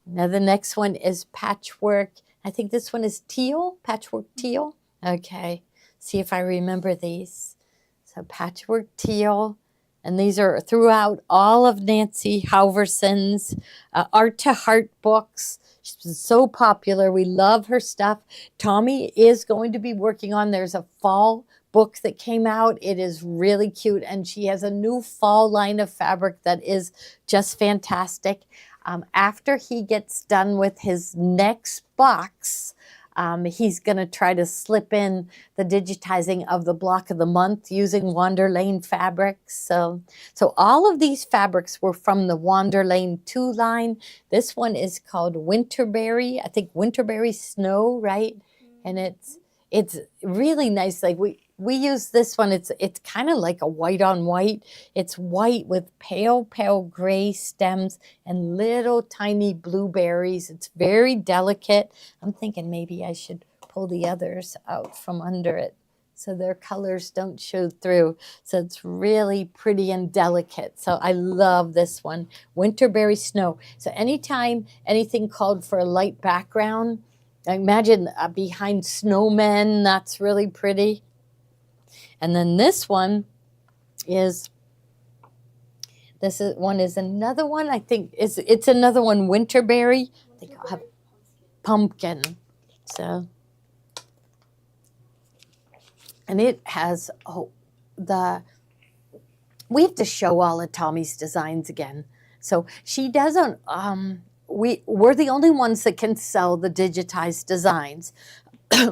Now the next one is Patchwork. I think this one is teal, Patchwork Teal. Okay, see if I remember these. So Patchwork Teal, and these are throughout all of Nancy Halverson's Art to Heart books. She's been so popular. We love her stuff. Tommy is going to be working on, there's a fall book that came out. It is really cute, and she has a new fall line of fabric that is just fantastic. After he gets done with his next box, he's going to try to slip in the digitizing of the block of the month using Wander Lane fabrics. So all of these fabrics were from the Wander Lane 2 line. This one is called Winterberry. I think Winterberry Snow, right? And it's really nice. Like we use this one. It's kind of like a white on white. It's white with pale gray stems and little tiny blueberries. It's very delicate. I'm thinking maybe I should pull the others out from under it so their colors don't show through. So it's really pretty and delicate. So I love this one, Winterberry Snow. So anytime anything called for a light background, I imagine behind snowmen, that's really pretty. And then this one is another one. I think it's another one, Winterberry. I think I'll have pumpkin. So, and it has we have to show all of Tommy's designs again. So she doesn't. We're the only ones that can sell the digitized designs.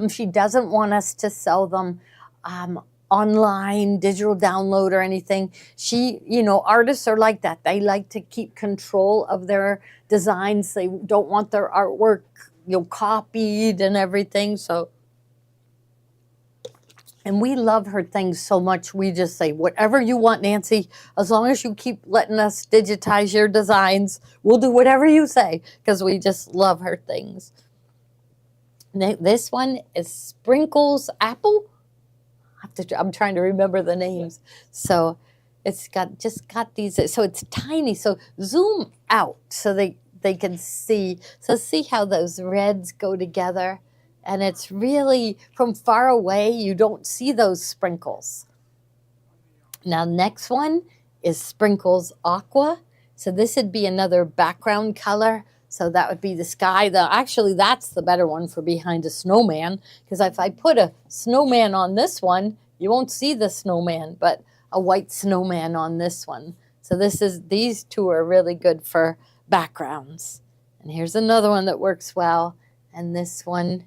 She doesn't want us to sell them online, digital download or anything. Artists are like that. They like to keep control of their designs. They don't want their artwork, copied and everything. So, and we love her things so much. We just say, whatever you want, Nancy, as long as you keep letting us digitize your designs, we'll do whatever you say, because we just love her things. This one is Sprinkles Apple. I'm trying to remember the names. So it's got these, so it's tiny. So zoom out so they can see. So see how those reds go together. And it's really, from far away, you don't see those sprinkles. Now, next one is Sprinkles Aqua. So this would be another background color. So that would be the sky. Actually, that's the better one for behind a snowman, because if I put a snowman on this one, you won't see the snowman, but a white snowman on this one. So these two are really good for backgrounds. And here's another one that works well. And this one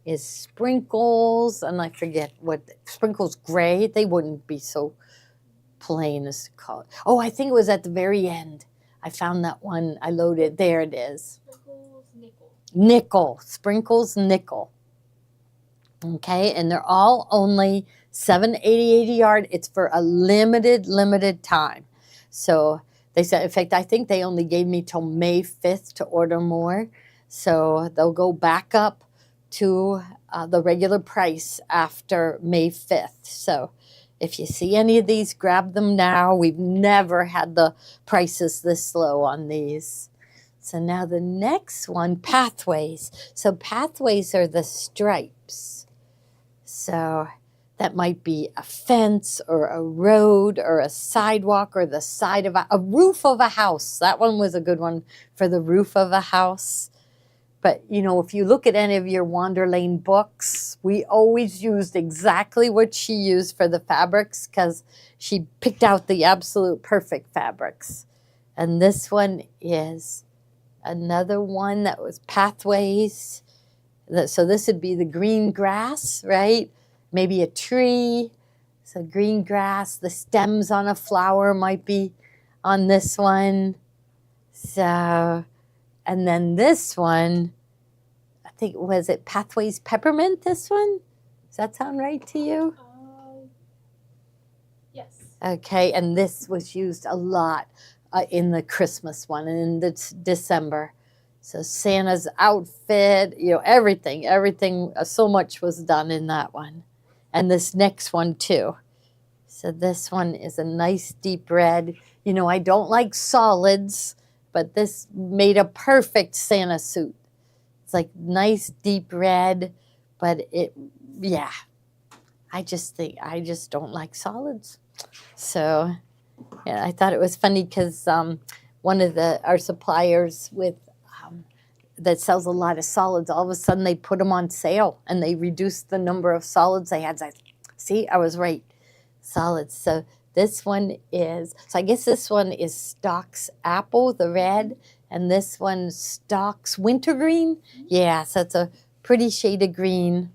is Sprinkles, and I forget what, Sprinkles Gray. They wouldn't be so plain as to call it. Oh, I think it was at the very end. I found that one. I loaded. There it is. Sprinkles Nickel. Nickel. Sprinkles Nickel. Okay, and they're all only $7.80 a yard. It's for a limited time. So they said, in fact, I think they only gave me till May 5th to order more. So they'll go back up to the regular price after May 5th. So if you see any of these, grab them now. We've never had the prices this low on these. So now the next one, Pathways. So Pathways are the stripes. So that might be a fence or a road or a sidewalk or the side of a roof of a house. That one was a good one for the roof of a house. But, you know, if you look at any of your Wanderlane books, we always used exactly what she used for the fabrics because she picked out the absolute perfect fabrics. And this one is another one that was Pathways. So this would be the green grass, right? Maybe a tree. So green grass, the stems on a flower might be on this one. So, and then this one, I think, was it Pathways Peppermint, this one? Does that sound right to you? Yes. Okay, and this was used a lot in the Christmas one and in the December. So Santa's outfit, you know, everything, so much was done in that one. And this next one too. So this one is a nice deep red. You know, I don't like solids, but this made a perfect Santa suit. It's like nice deep red, but yeah. I just don't like solids. So yeah, I thought it was funny because one of our suppliers that sells a lot of solids, all of a sudden they put them on sale and they reduced the number of solids they had. So see, I was right. Solids. So this one is, so I guess this one is Stock's Apple, the red, and this one Stock's Wintergreen. Yeah, so it's a pretty shade of green.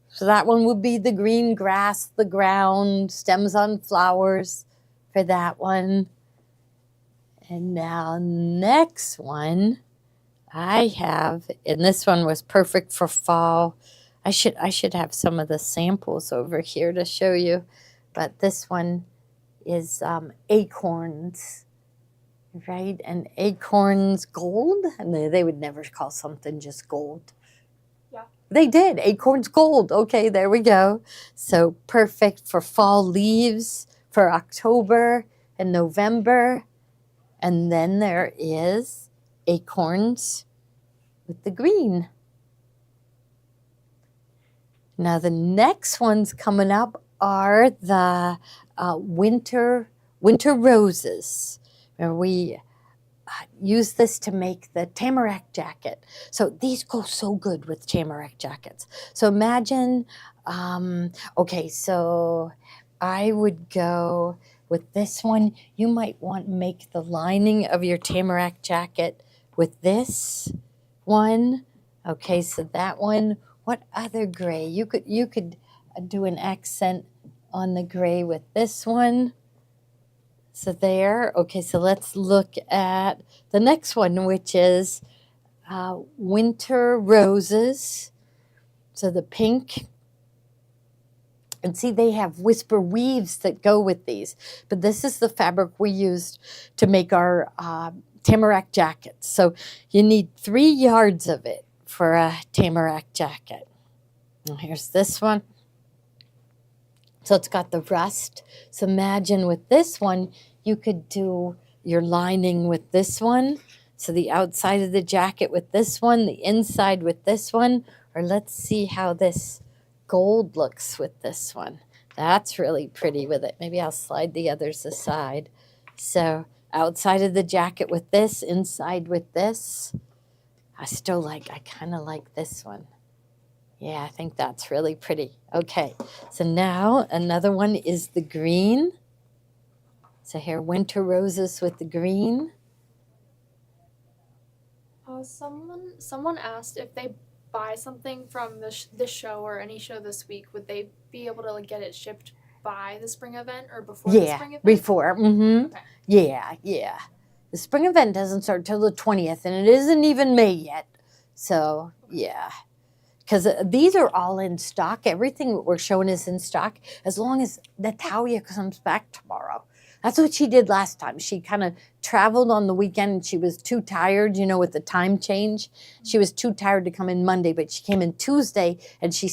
So that one would be the green grass, the ground, stems on flowers for that one. And now next one I have, and this one was perfect for fall. I should have some of the samples over here to show you, but this one is acorns, right? And acorns gold, and they would never call something just gold. Yeah. They did, acorns gold. Okay, there we go. So perfect for fall leaves for October and November. And then there is acorns with the green. Now the next ones coming up are the winter roses. And we use this to make the tamarack jacket. So these go so good with tamarack jackets. So imagine, okay, so I would go with this one. You might want to make the lining of your tamarack jacket with this one. Okay, so that one. What other gray? You could do an accent on the gray with this one. So there. Okay, so let's look at the next one, which is winter roses. So the pink. And see, they have whisper weaves that go with these. But this is the fabric we used to make our tamarack jackets. So you need 3 yards of it for a tamarack jacket. And here's this one. So it's got the rust. So imagine with this one, you could do your lining with this one. So the outside of the jacket with this one, the inside with this one. Or let's see how this gold looks with this one. That's really pretty with it. Maybe I'll slide the others aside. So outside of the jacket with this, inside with this. I kind of like this one. Yeah, I think that's really pretty. Okay, so now another one is the green. So here, winter roses with the green. Someone asked if they buy something from this show or any show this week, would they be able to get it shipped by the spring event or before the spring event? Before. Mm-hmm. Okay. Yeah. The spring event doesn't start till the 20th, and it isn't even May yet. So, yeah. because these are all in stock. Everything that we're showing is in stock as long as Natalia comes back tomorrow. That's what she did last time. She kind of traveled on the weekend and she was too tired, you know, with the time change. She was too tired to come in Monday, but she came in Tuesday and she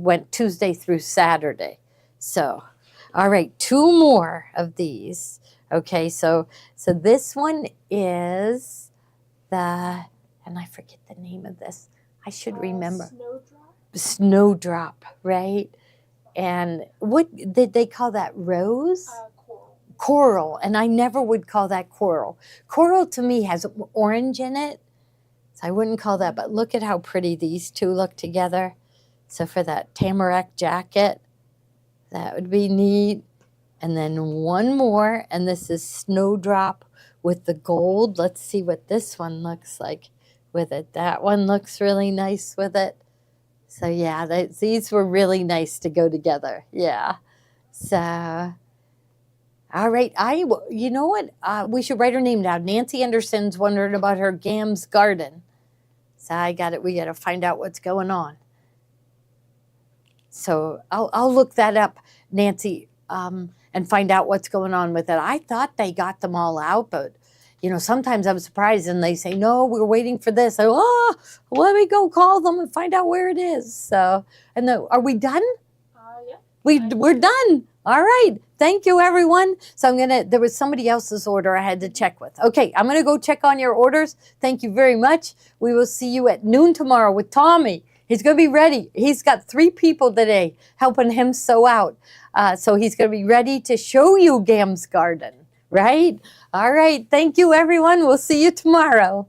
went Tuesday through Saturday. So, all right, 2 more of these. Okay, so this one is and I forget the name of this. I should remember. Snowdrop. Snowdrop, right? And what did they call that? Rose? Coral. Coral, and I never would call that coral. Coral to me has orange in it, so I wouldn't call that, but look at how pretty these two look together. So for that tamarack jacket, that would be neat. And then one more, and this is Snowdrop with the gold. Let's see what this one looks like with it. That one looks really nice with it. So yeah, these were really nice to go together. Yeah. So, all right. You know what? We should write her name down. Nancy Anderson's wondering about her Gam's garden. So I got it. We got to find out what's going on. So I'll look that up, Nancy, and find out what's going on with it. I thought they got them all out, but you know, sometimes I'm surprised and they say, no, we're waiting for this. Let me go call them and find out where it is. So, are we done? Yeah. We're done. All right. Thank you, everyone. So there was somebody else's order I had to check with. Okay, I'm going to go check on your orders. Thank you very much. We will see you at noon tomorrow with Tommy. He's going to be ready. He's got 3 people today helping him sew out. So he's going to be ready to show you Gam's garden, right? All right. Thank you, everyone. We'll see you tomorrow.